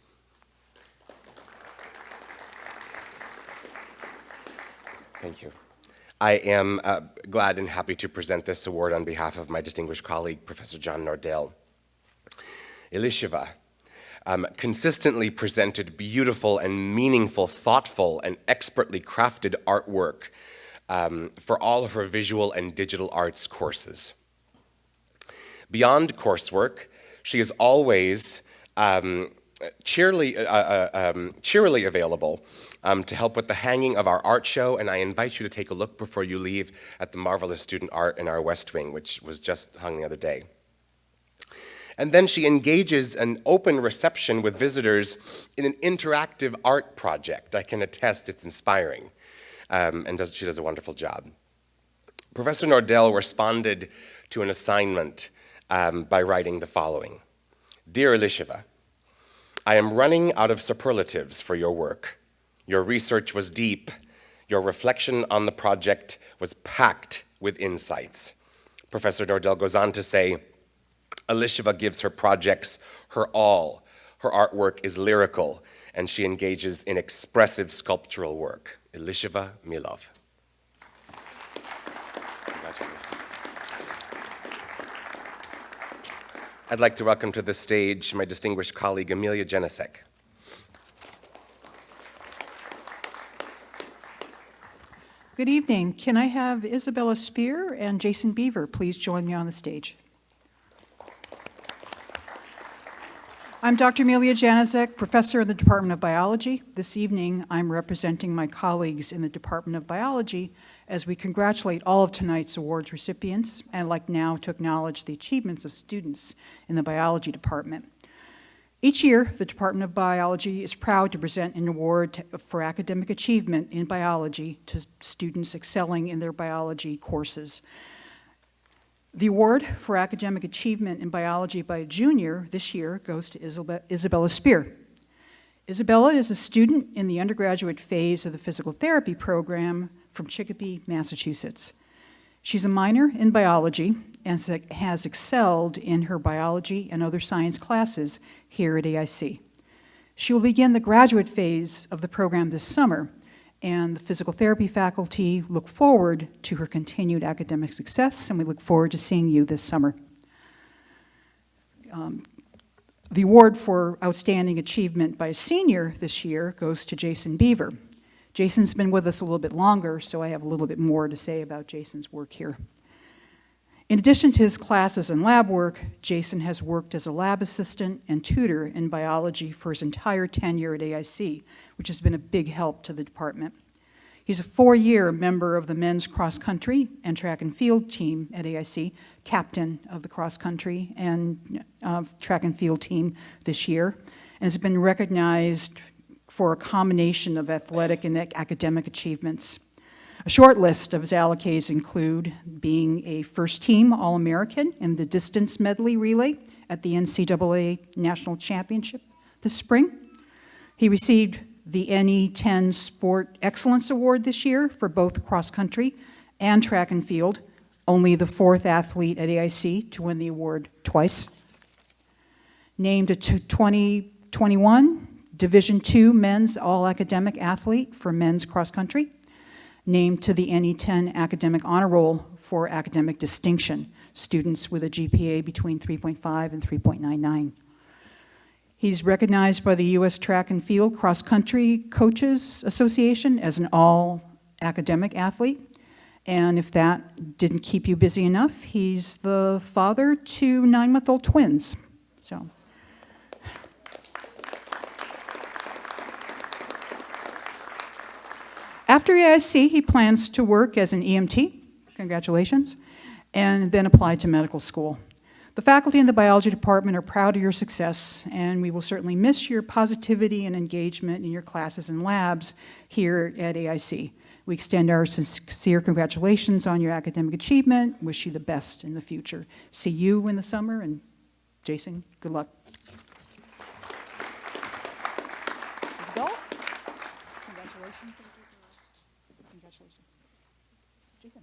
Thank you. I am glad and happy to present this award on behalf of my distinguished colleague, Professor John Nordell. Elisheva consistently presented beautiful and meaningful, thoughtful, and expertly crafted artwork for all of her visual and digital arts courses. Beyond coursework, she is always cheerily available to help with the hanging of our art show, and I invite you to take a look before you leave at the marvelous student art in our West Wing, which was just hung the other day. And then she engages an open reception with visitors in an interactive art project. I can attest it's inspiring, and she does a wonderful job. Professor Nordell responded to an assignment by writing the following. Dear Elisheva, I am running out of superlatives for your work. Your research was deep. Your reflection on the project was packed with insights. Professor Nordell goes on to say, Elisheva gives her projects her all. Her artwork is lyrical, and she engages in expressive sculptural work. Elisheva Milov. Congratulations. I'd like to welcome to the stage my distinguished colleague, Amelia Janicek. Good evening. Can I have Isabella Spear and Jason Beaver please join me on the stage? I'm Dr. Amelia Janicek, professor in the Department of Biology. This evening, I'm representing my colleagues in the Department of Biology as we congratulate all of tonight's awards recipients, and I'd like now to acknowledge the achievements of students in the biology department. Each year, the Department of Biology is proud to present an award for academic achievement in biology to students excelling in their biology courses. The award for academic achievement in biology by a junior this year goes to Isabella Spear. Isabella is a student in the undergraduate phase of the physical therapy program from Chicopee, Massachusetts. She's a minor in biology and has excelled in her biology and other science classes here at AIC. She will begin the graduate phase of the program this summer, and the physical therapy faculty look forward to her continued academic success, and we look forward to seeing you this summer. The award for outstanding achievement by a senior this year goes to Jason Beaver. Jason's been with us a little bit longer, so I have a little bit more to say about Jason's work here. In addition to his classes and lab work, Jason has worked as a lab assistant and tutor in biology for his entire tenure at AIC, which has been a big help to the department. He's a 4-year member of the men's cross country and track and field team at AIC, captain of the cross country and track and field team this year, and has been recognized for a combination of athletic and academic achievements. A short list of his accolades include being a first-team All-American in the distance medley relay at the NCAA National Championship this spring. He received the NE10 Sport Excellence Award this year for both cross-country and track and field, only the 4th athlete at AIC to win the award twice. Named a 2021 Division II Men's All-Academic Athlete for men's cross-country. Named to the NE10 Academic Honor Roll for academic distinction, students with a GPA between 3.5 and 3.99. He's recognized by the U.S. Track and Field Cross Country Coaches Association as an all-academic athlete. And if that didn't keep you busy enough, he's the father to 9-month-old twins. So. After AIC, he plans to work as an EMT, congratulations, and then apply to medical school. The faculty in the biology department are proud of your success, and we will certainly miss your positivity and engagement in your classes and labs here at AIC. We extend our sincere congratulations on your academic achievement, wish you the best in the future. See you in the summer, and Jason, good luck. Isabel? Congratulations. Congratulations. Jason,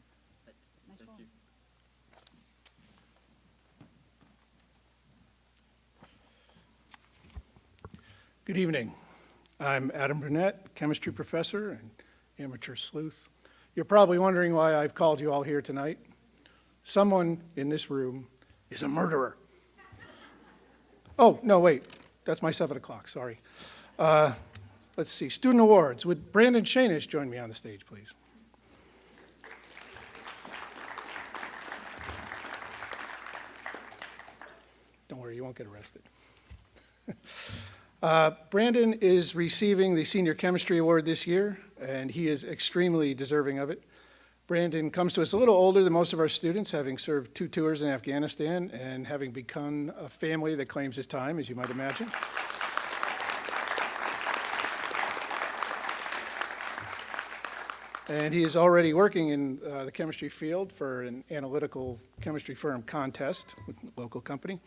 nice ball. Good evening. I'm Adam Burnett, chemistry professor and amateur sleuth You're probably wondering why I've called you all here tonight. Someone in this room is a murderer. Oh, no, wait. That's my 7 o'clock, sorry. Let's see, student awards. Would Brandon Shanish join me on the stage, please? Don't worry, you won't get arrested. Brandon is receiving the Senior Chemistry Award this year, and he is extremely deserving of it. Brandon comes to us a little older than most of our students, having served 2 tours in Afghanistan and having become a family that claims his time, as you might imagine. And he is already working in the chemistry field for an analytical chemistry firm contest with a local company.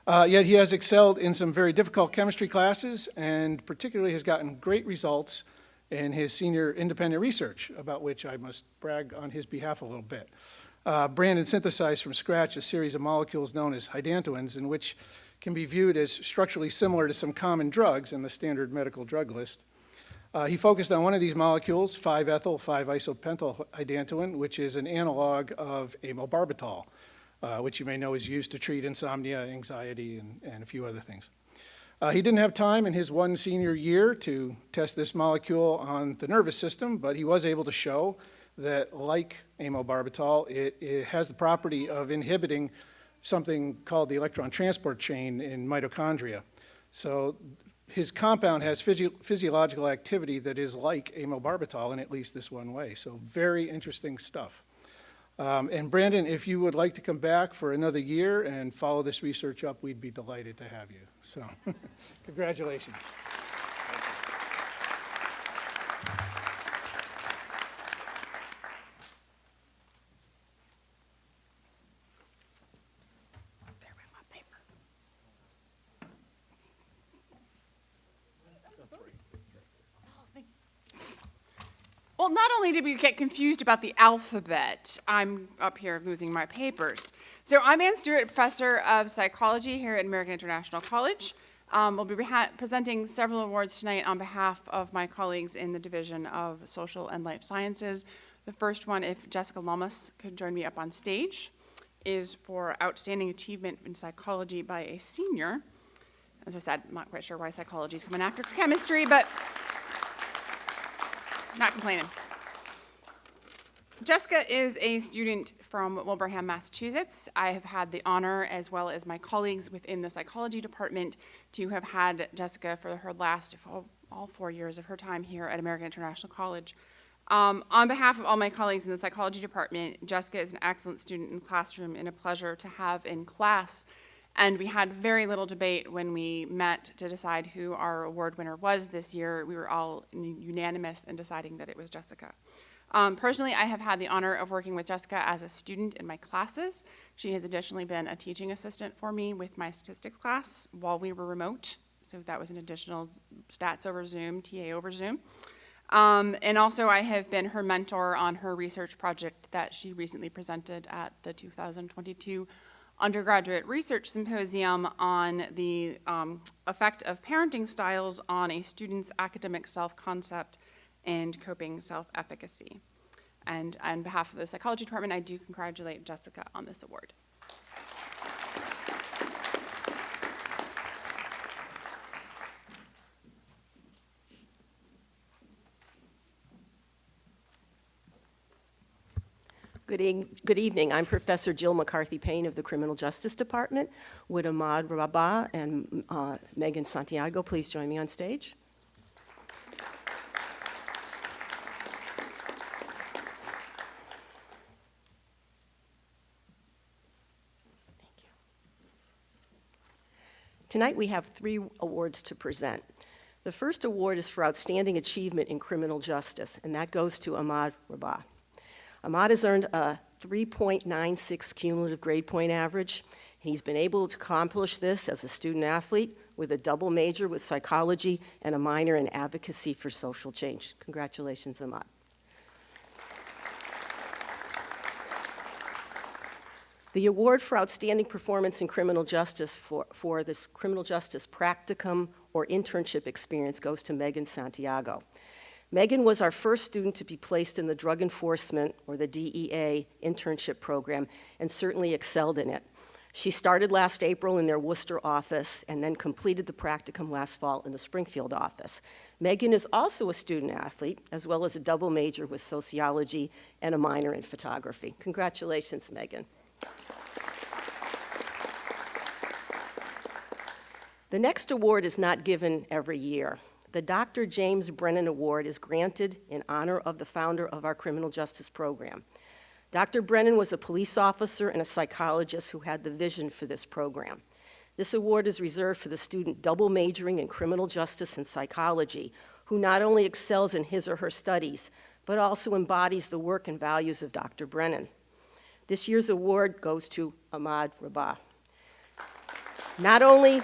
Yet he has excelled in some very difficult chemistry classes and particularly has gotten great results in his senior independent research, about which I must brag on his behalf a little bit. Brandon synthesized from scratch a series of molecules known as hydantoins, in which can be viewed as structurally similar to some common drugs in the standard medical drug list. He focused on one of these molecules, 5-ethyl 5-isopentyl hydantoin, which is an analog of amylbarbital, which you may know is used to treat insomnia, anxiety, and a few other things. He didn't have time in his one senior year to test this molecule on the nervous system, but he was able to show that, like amylbarbital, it has the property of inhibiting something called the electron transport chain in mitochondria. So his compound has physiological activity that is like amylbarbital in at least this one way. So very interesting stuff. And Brandon, if you would like to come back for another year and follow this research up, we'd be delighted to have you. So congratulations. Well, not only did we get confused about the alphabet, I'm up here losing my papers. So I'm Ann Stewart, professor of psychology here at American International College. We'll be presenting several awards tonight on behalf of my colleagues in the Division of Social and Life Sciences. The first one, if Jessica Lomas could join me up on stage, is for outstanding achievement in psychology by a senior. As I said, I'm not quite sure why psychology is coming after chemistry, but not complaining. Jessica is a student from Wilbraham, Massachusetts. I have had the honor, as well as my colleagues within the psychology department, to have had Jessica for her last, all 4 years of her time here at American International College. On behalf of all my colleagues in the psychology department, Jessica is an excellent student in the classroom and a pleasure to have in class. And we had very little debate when we met to decide who our award winner was this year. We were all unanimous in deciding that it was Jessica. Personally, I have had the honor of working with Jessica as a student in my classes. She has additionally been a teaching assistant for me with my statistics class while we were remote. So that was an additional stats over Zoom, TA over Zoom. And also I have been her mentor on her research project that she recently presented at the 2022 Undergraduate Research Symposium on the effect of parenting styles on a student's academic self-concept and coping self-efficacy. And on behalf of the psychology department, I do congratulate Jessica on this award. Good evening. I'm Professor Jill McCarthy-Payne of the Criminal Justice Department. Would Ahmad Rabah and Megan Santiago please join me on stage? Thank you. Tonight we have 3 awards to present. The first award is for Outstanding Achievement in Criminal Justice, and that goes to Ahmad Rabah. Ahmad has earned a 3.96 cumulative grade point average. He's been able to accomplish this as a student athlete with a double major with psychology and a minor in advocacy for social change. Congratulations, Ahmad. The award for Outstanding Performance in Criminal Justice for this criminal justice practicum or internship experience goes to Megan Santiago. Megan was our first student to be placed in the Drug Enforcement, or the DEA, internship program, and certainly excelled in it. She started last April in their Worcester office and then completed the practicum last fall in the Springfield office. Megan is also a student athlete, as well as a double major with sociology and a minor in photography. Congratulations, Megan. The next award is not given every year. The Dr. James Brennan Award is granted in honor of the founder of our criminal justice program. Dr. Brennan was a police officer and a psychologist who had the vision for this program. This award is reserved for the student double majoring in criminal justice and psychology, who not only excels in his or her studies, but also embodies the work and values of Dr. Brennan. This year's award goes to Ahmad Rabah. Not only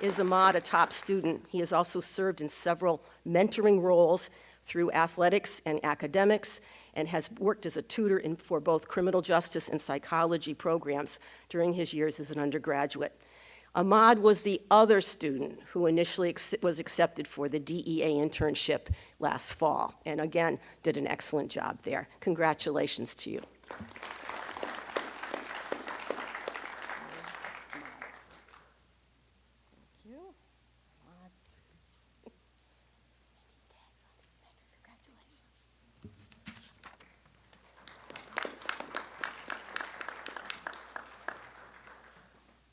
is Ahmad a top student, he has also served in several mentoring roles through athletics and academics, and has worked as a tutor for both criminal justice and psychology programs during his years as an undergraduate. Ahmad was the other student who initially was accepted for the DEA internship last fall, and again, did an excellent job there. Congratulations to you.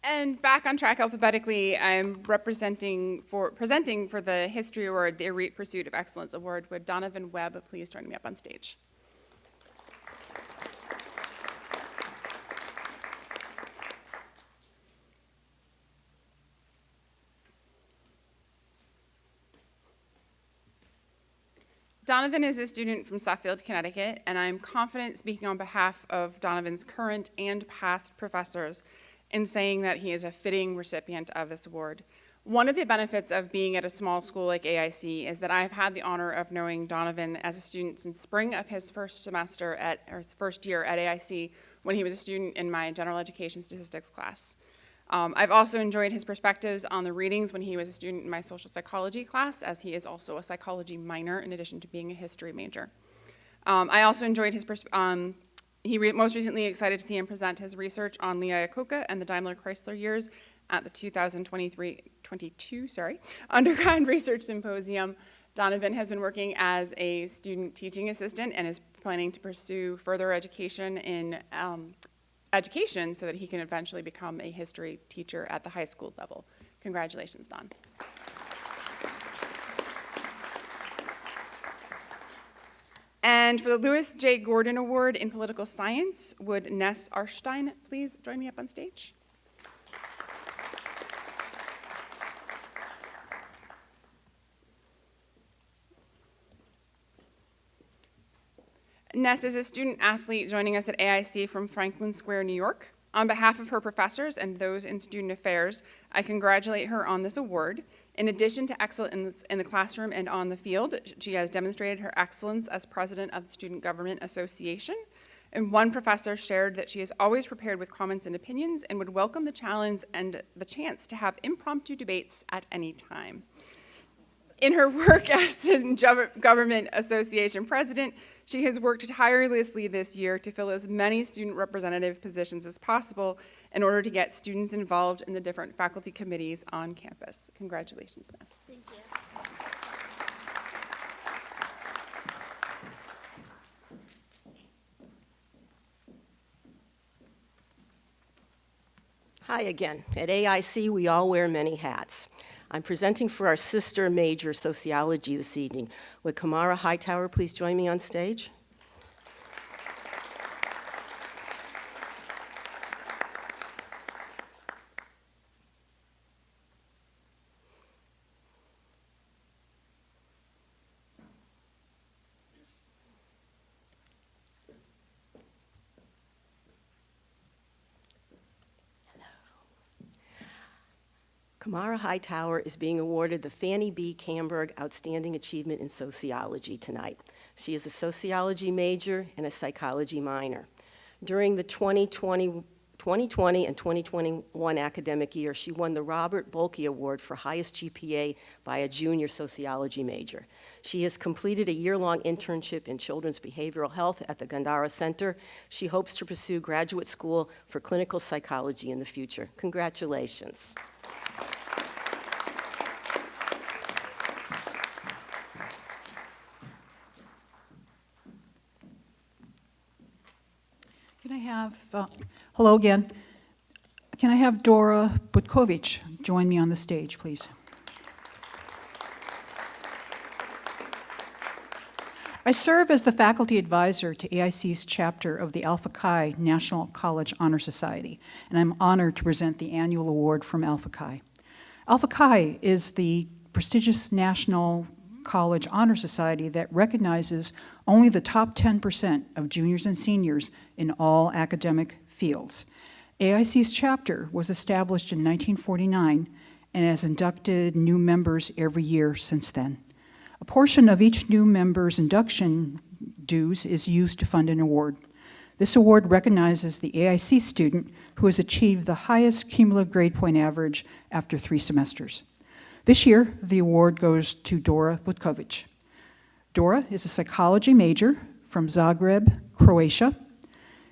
And back on track alphabetically, I'm presenting for the History Award, the Elite Pursuit of Excellence Award. Would Donovan Webb please join me up on stage? Donovan is a student from Suffield, Connecticut, and I'm confident speaking on behalf of Donovan's current and past professors in saying that he is a fitting recipient of this award. One of the benefits of being at a small school like AIC is that I've had the honor of knowing Donovan as a student since spring of his first year at AIC, when he was a student in my general education statistics class. I've also enjoyed his perspectives on the readings when he was a student in my social psychology class, as he is also a psychology minor in addition to being a history major. I also enjoyed his most recently excited to see him present his research on Lee Iacocca and the Daimler-Chrysler years at the 2022 Undergrad Research Symposium. Donovan has been working as a student teaching assistant and is planning to pursue further education in education so that he can eventually become a history teacher at the high school level. Congratulations, Don. And for the Lewis J. Gordon Award in Political Science, would Ness Arstein please join me up on stage? Ness is a student athlete joining us at AIC from Franklin Square, New York. On behalf of her professors and those in student affairs, I congratulate her on this award. In addition to excellence in the classroom and on the field, she has demonstrated her excellence as president of the Student Government Association. And one professor shared that she is always prepared with comments and opinions and would welcome the challenge and the chance to have impromptu debates at any time. In her work as Student Government Association president, she has worked tirelessly this year to fill as many student representative positions as possible in order to get students involved in the different faculty committees on campus. Congratulations, Ness. Thank you. Hi again. At AIC, we all wear many hats. I'm presenting for our sister major, sociology, this evening. Would Kamara Hightower please join me on stage? Kamara Hightower is being awarded the Fannie B. Camberg Outstanding Achievement in Sociology tonight. She is a sociology major and a psychology minor. During the 2020 2020 and 2021 academic year, she won the Robert Bolke Award for highest GPA by a junior sociology major. She has completed a year-long internship in children's behavioral health at the Gandhara Center. She hopes to pursue graduate school for clinical psychology in the future. Congratulations. Can I have, hello again. Can I have Dora Botkovic join me on the stage, please? I serve as the faculty advisor to AIC's chapter of the Alpha Chi National College Honor Society, and I'm honored to present the annual award from Alpha Chi. Alpha Chi is the prestigious national college honor society that recognizes only the top 10% of juniors and seniors in all academic fields. AIC's chapter was established in 1949 and has inducted new members every year since then. A portion of each new member's induction dues is used to fund an award. This award recognizes the AIC student who has achieved the highest cumulative grade point average after 3 semesters. This year, the award goes to Dora Botkovic. Dora is a psychology major from Zagreb, Croatia.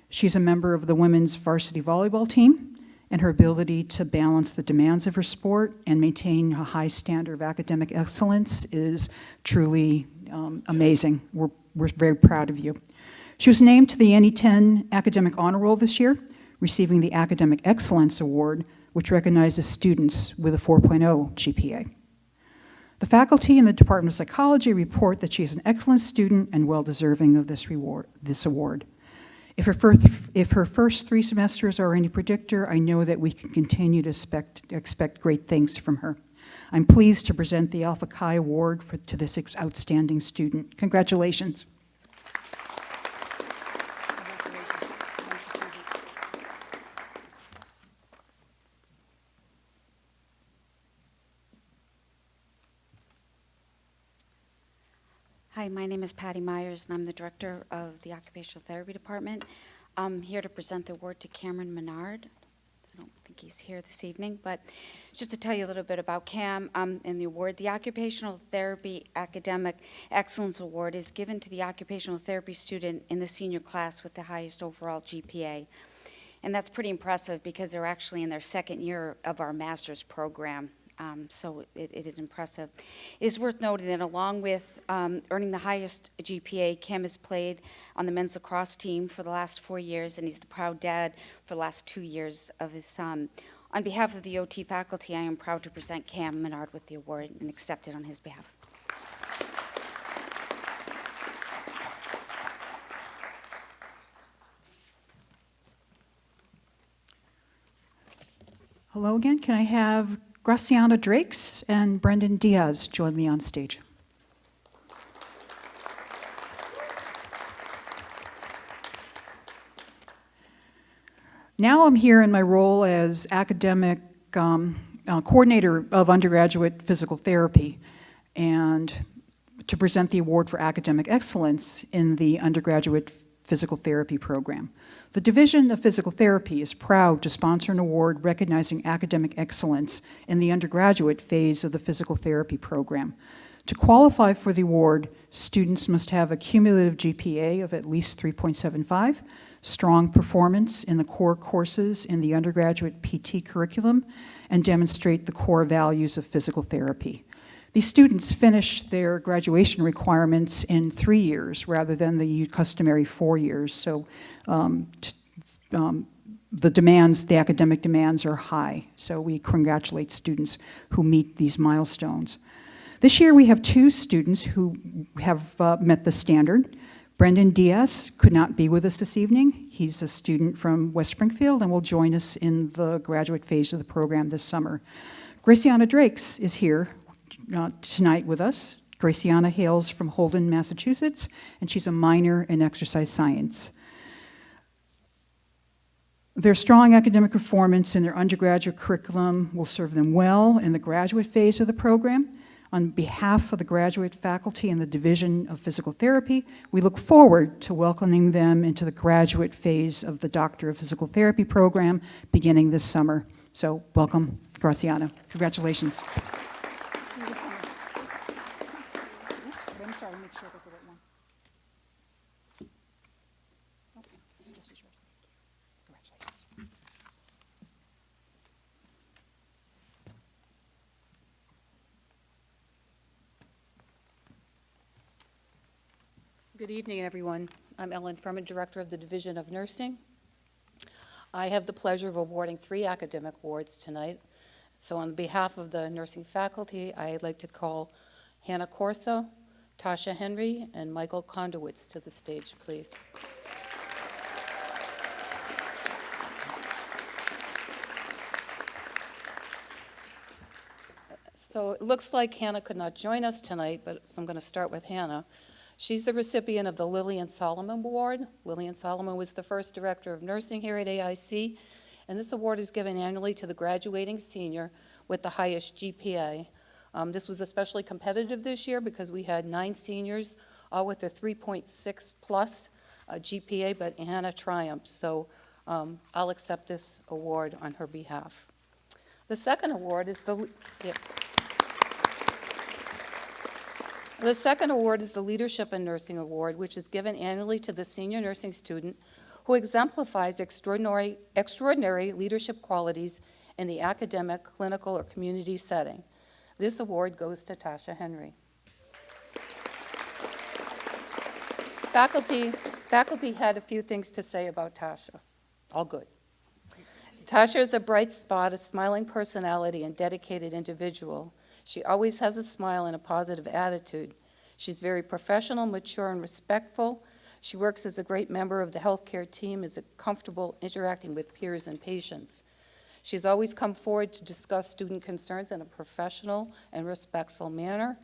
She's a member of the women's varsity volleyball team, and her ability to balance the demands of her sport and maintain a high standard of academic excellence is truly amazing. We're very proud of you. She was named to the NE10 Academic Honor Roll this year, receiving the Academic Excellence Award, which recognizes students with a 4.0 GPA. The faculty in the Department of Psychology report that she is an excellent student and well-deserving of this award. If her first 3 semesters are any predictor, I know that we can continue to expect great things from her. I'm pleased to present the Alpha Chi Award to this outstanding student. Congratulations. Hi, my name is Patty Myers, and I'm the director of the Occupational Therapy Department. I'm here to present the award to Cameron Menard. I don't think he's here this evening, but just to tell you a little bit about Cam and the award. The Occupational Therapy Academic Excellence Award is given to the occupational therapy student in the senior class with the highest overall GPA. And that's pretty impressive because they're actually in their 2nd year of our master's program. So it is impressive. It is worth noting that along with earning the highest GPA, Cam has played on the men's lacrosse team for the last 4 years, and he's the proud dad for the last 2 years of his son. On behalf of the OT faculty, I am proud to present Cam Menard with the award and accept it on his behalf. Hello again. Can I have Graciana Drakes and Brendan Diaz join me on stage? Now I'm here in my role as academic coordinator of undergraduate physical therapy and to present the award for academic excellence in the undergraduate physical therapy program. The Division of Physical Therapy is proud to sponsor an award recognizing academic excellence in the undergraduate phase of the physical therapy program. To qualify for the award, students must have a cumulative GPA of at least 3.75, strong performance in the core courses in the undergraduate PT curriculum, and demonstrate the core values of physical therapy. These students finish their graduation requirements in 3 years rather than the customary 4 years. So the academic demands are high. So we congratulate students who meet these milestones. This year we have 2 students who have met the standard. Brendan Diaz could not be with us this evening. He's a student from West Springfield and will join us in the graduate phase of the program this summer. Graciana Drakes is here tonight with us. Graciana hails from Holden, Massachusetts, and she's a minor in exercise science. Their strong academic performance in their undergraduate curriculum will serve them well in the graduate phase of the program. On behalf of the graduate faculty in the Division of Physical Therapy, we look forward to welcoming them into the graduate phase of the Doctor of Physical Therapy program beginning this summer. So welcome, Graciana. Congratulations. Good evening, everyone. I'm Ellen Furman, Director of the Division of Nursing. I have the pleasure of awarding 3 academic awards tonight. So on behalf of the nursing faculty, I'd like to call Hannah Corso, Tasha Henry, and Michael Kondowitz to the stage, please. So it looks like Hannah could not join us tonight, but so I'm going to start with Hannah. She's the recipient of the Lillian Solomon Award. Lillian Solomon was the first director of nursing here at AIC, and this award is given annually to the graduating senior with the highest GPA. This was especially competitive this year because we had 9 seniors, all with a 3.6 plus GPA, but Hannah triumphed, so I'll accept this award on her behalf. The second award is the Leadership in Nursing Award, which is given annually to the senior nursing student who exemplifies extraordinary leadership qualities in the academic, clinical, or community setting. This award goes to Tasha Henry. Faculty had a few things to say about Tasha. All good. Tasha is a bright spot, a smiling personality, and dedicated individual. She always has a smile and a positive attitude. She's very professional, mature, and respectful. She works as a great member of the healthcare team, is comfortable interacting with peers and patients. She's always come forward to discuss student concerns in a professional and respectful manner,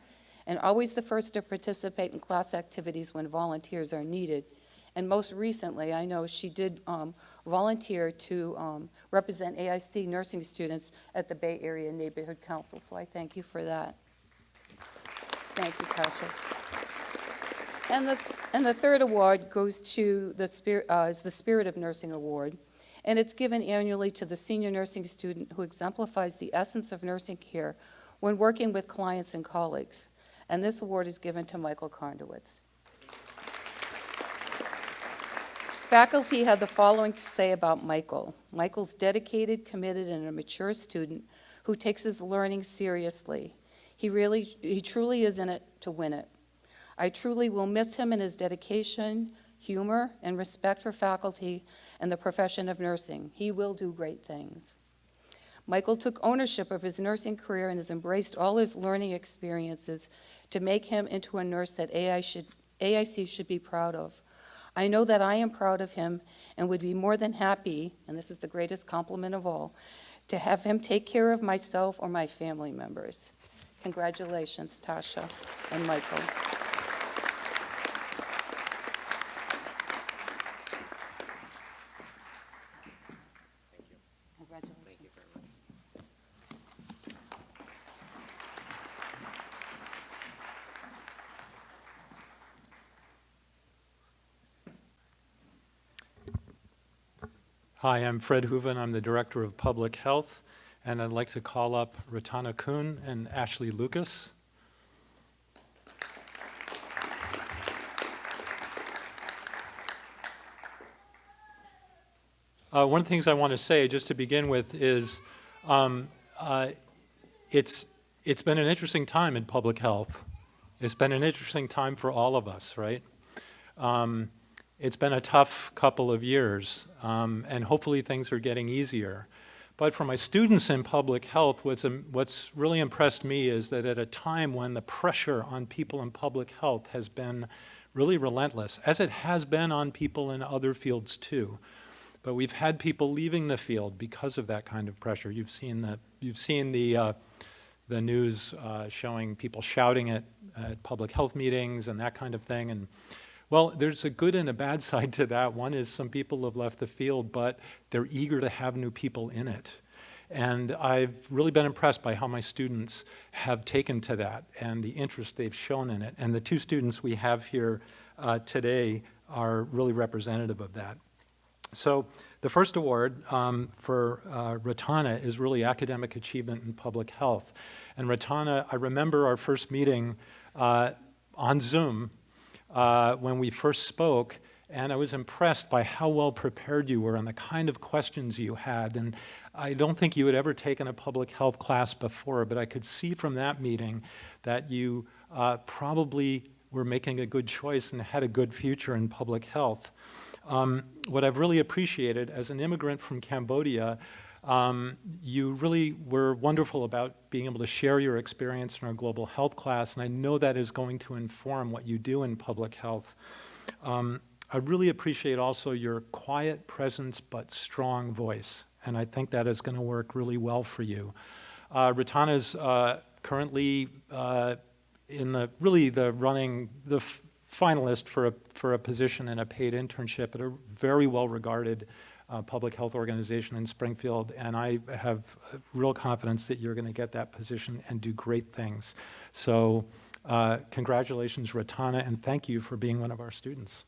and always the first to participate in class activities when volunteers are needed. And most recently, I know she did volunteer to represent AIC nursing students at the Bay Area Neighborhood Council, so I thank you for that. Thank you, Kaisha. And the third award goes to the Spirit of Nursing Award, and it's given annually to the senior nursing student who exemplifies the essence of nursing care when working with clients and colleagues. And this award is given to Michael Kondowitz. Faculty had the following to say about Michael. Michael's dedicated, committed, and a mature student who takes his learning seriously. He truly is in it to win it. I truly will miss him and his dedication, humor, and respect for faculty and the profession of nursing. He will do great things. Michael took ownership of his nursing career and has embraced all his learning experiences to make him into a nurse that AIC should be proud of. I know that I am proud of him and would be more than happy, and this is the greatest compliment of all, to have him take care of myself or my family members. Congratulations, Tasha and Michael. Congratulations. Hi, I'm Fred Hooven. I'm the Director of Public Health, and I'd like to call up Ratana Kuhn and Ashley Lucas. One of the things I want to say, just to begin with, is it's been an interesting time in public health. It's been an interesting time for all of us, right? It's been a tough couple of years, and hopefully things are getting easier. But for my students in public health, what's really impressed me is that at a time when the pressure on people in public health has been really relentless, as it has been on people in other fields too. But we've had people leaving the field because of that kind of pressure. You've seen the news showing people shouting at public health meetings and that kind of thing. And well, there's a good and a bad side to that. One is some people have left the field, but they're eager to have new people in it. And I've really been impressed by how my students have taken to that and the interest they've shown in it. And the two students we have here today are really representative of that. So the first award for Ratana is really academic achievement in public health. And Ratana, I remember our first meeting on Zoom when we first spoke, and I was impressed by how well prepared you were and the kind of questions you had. And I don't think you had ever taken a public health class before, but I could see from that meeting that you probably were making a good choice and had a good future in public health. What I've really appreciated as an immigrant from Cambodia, you really were wonderful about being able to share your experience in our global health class, and I know that is going to inform what you do in public health. I really appreciate also your quiet presence but strong voice, and I think that is going to work really well for you. Ratana is currently in the finalist for a position in a paid internship at a very well-regarded public health organization in Springfield, and I have real confidence that you're going to get that position and do great things. So congratulations, Ratana, and thank you for being one of our students.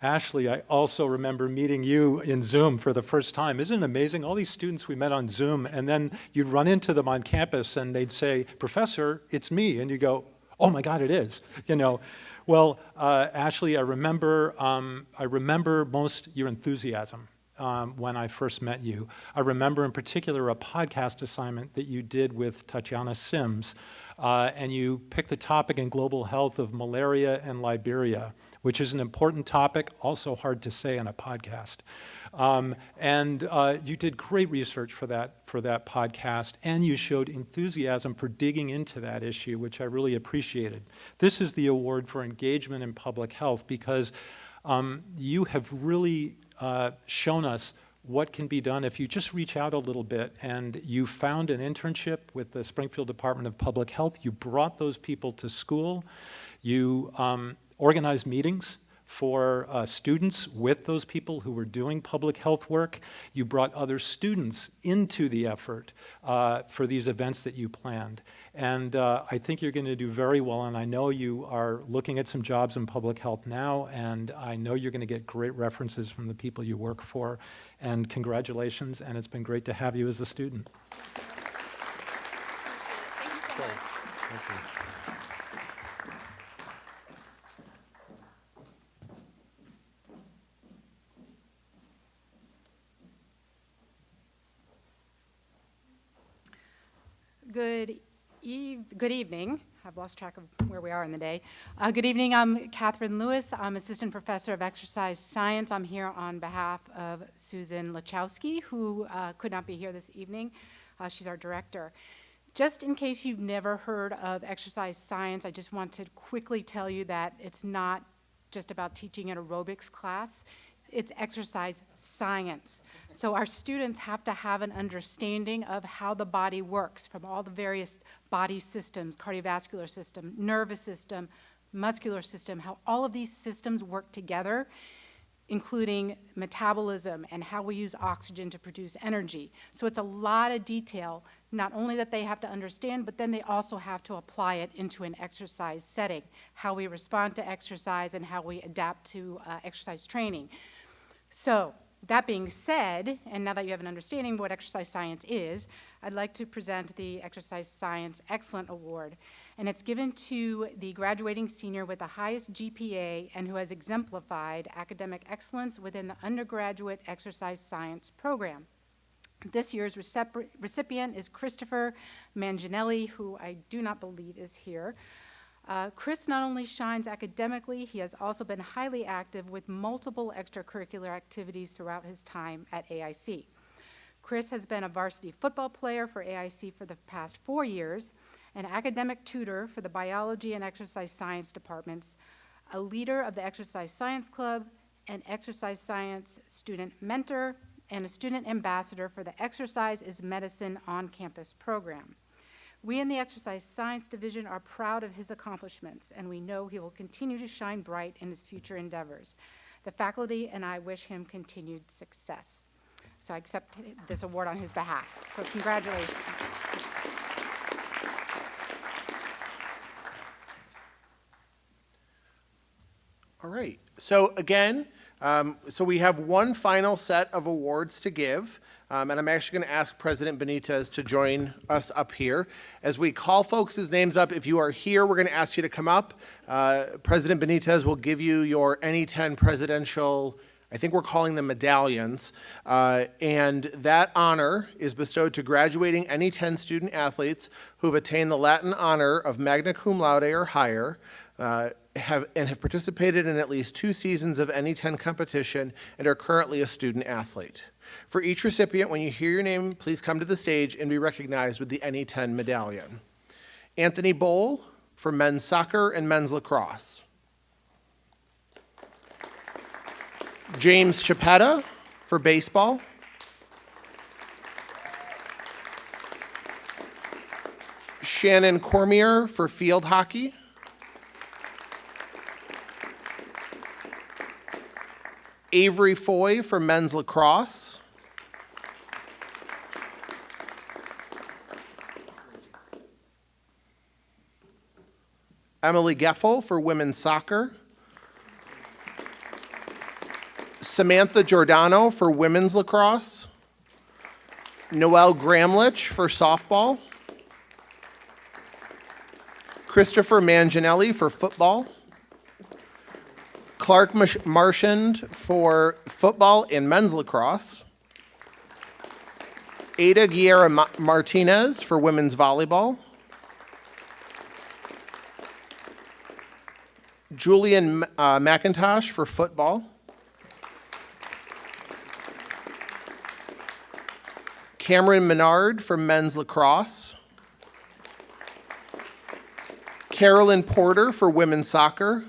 Ashley, I also remember meeting you in Zoom for the first time. Isn't it amazing? All these students we met on Zoom, and then you'd run into them on campus and they'd say, "Professor, it's me." And you go, "Oh my God, it is." You know, well, Ashley, I remember most your enthusiasm when I first met you. I remember in particular a podcast assignment that you did with Tatiana Sims, and you picked the topic in global health of malaria and Liberia, which is an important topic, also hard to say on a podcast. And you did great research for that podcast, and you showed enthusiasm for digging into that issue, which I really appreciated. This is the award for engagement in public health because you have really shown us what can be done if you just reach out a little bit, and you found an internship with the Springfield Department of Public Health. You brought those people to school. You organized meetings for students with those people who were doing public health work. You brought other students into the effort for these events that you planned. And I think you're going to do very well, and I know you are looking at some jobs in public health now, and I know you're going to get great references from the people you work for. And congratulations, and it's been great to have you as a student. Thank you so much. Thank you. Good evening. I've lost track of where we are in the day. Good evening. I'm Catherine Lewis. I'm Assistant Professor of Exercise Science. I'm here on behalf of Susan Lachowski, who could not be here this evening. She's our director. Just in case you've never heard of exercise science, I just want to quickly tell you that it's not just about teaching an aerobics class. It's exercise science. So our students have to have an understanding of how the body works from all the various body systems, cardiovascular system, nervous system, muscular system, how all of these systems work together, including metabolism and how we use oxygen to produce energy. So it's a lot of detail, not only that they have to understand, but then they also have to apply it into an exercise setting, how we respond to exercise and how we adapt to exercise training. So that being said, and now that you have an understanding of what exercise science is, I'd like to present the Exercise Science Excellent Award. And it's given to the graduating senior with the highest GPA and who has exemplified academic excellence within the undergraduate exercise science program. This year's recipient is Christopher Manginelli, who I do not believe is here. Chris not only shines academically, he has also been highly active with multiple extracurricular activities throughout his time at AIC. Chris has been a varsity football player for AIC for the past 4 years, an academic tutor for the biology and exercise science departments, a leader of the Exercise Science Club, an exercise science student mentor, and a student ambassador for the Exercise is Medicine on-campus program. We in the Exercise Science Division are proud of his accomplishments, and we know he will continue to shine bright in his future endeavors. The faculty and I wish him continued success. So I accept this award on his behalf. So congratulations. All right. So again, so we have one final set of awards to give, and I'm actually going to ask President Benitez to join us up here. As we call folks' names up, if you are here, we're going to ask you to come up. President Benitez will give you your NE10 presidential, I think we're calling them medallions, and that honor is bestowed to graduating NE10 student athletes who have attained the Latin honor of magna cum laude or higher, have participated in at least 2 seasons of NE10 competition and are currently a student athlete. For each recipient, when you hear your name, please come to the stage and be recognized with the NE10 medallion. Anthony Bowl for men's soccer and men's lacrosse. James Chapetta for baseball. Shannon Cormier for field hockey. Avery Foy for men's lacrosse. Emily Geffel for women's soccer. Samantha Giordano for women's lacrosse. Noelle Gramlisch for softball. Christopher Manginelli for football. Clark Marchand for football and men's lacrosse. Ada Guerra Martinez for women's volleyball. Julian McIntosh for football. Cameron Menard for men's lacrosse. Carolyn Porter for women's soccer.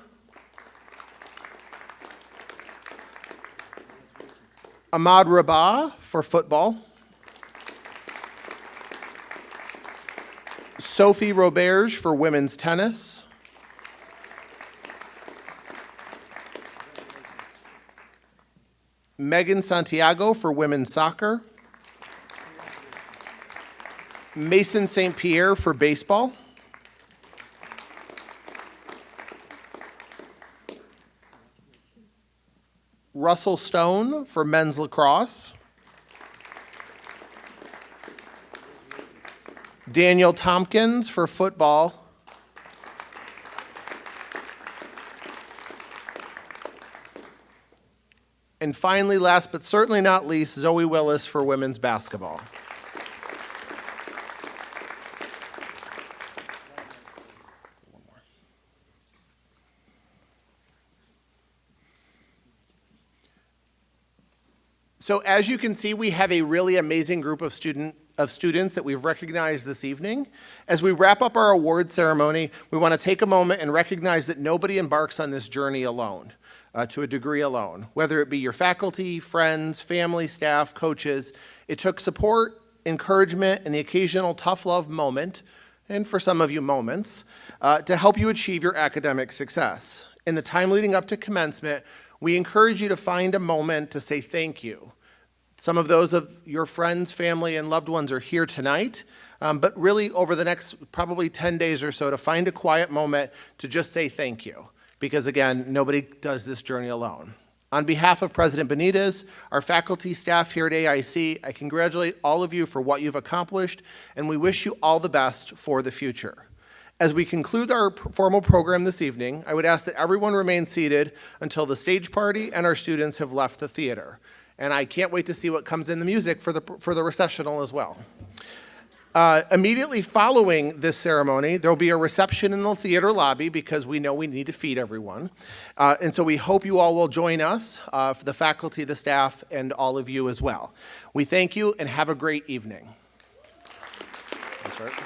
Ahmad Rabah for football. Sophie Roberge for women's tennis. Megan Santiago for women's soccer. Mason St. Pierre for baseball. Russell Stone for men's lacrosse. Daniel Tompkins for football. And finally, last but certainly not least, Zoe Willis for women's basketball. So as you can see, we have a really amazing group of students that we've recognized this evening. As we wrap up our award ceremony, we want to take a moment and recognize that nobody embarks on this journey alone, to a degree alone. Whether it be your faculty, friends, family, staff, coaches, it took support, encouragement, and the occasional tough love moment, and for some of you moments, to help you achieve your academic success. In the time leading up to commencement, we encourage you to find a moment to say thank you. Some of those of your friends, family, and loved ones are here tonight, but really over the next probably 10 days or so to find a quiet moment to just say thank you. Because again, nobody does this journey alone. On behalf of President Benitez, our faculty, staff here at AIC, I congratulate all of you for what you've accomplished, and we wish you all the best for the future. As we conclude our formal program this evening, I would ask that everyone remain seated until the stage party and our students have left the theater. And I can't wait to see what comes in the music for the recessional as well. Immediately following this ceremony, there will be a reception in the theater lobby because we know we need to feed everyone. And so we hope you all will join us, for the faculty, the staff, and all of you as well. We thank you and have a great evening. That's right.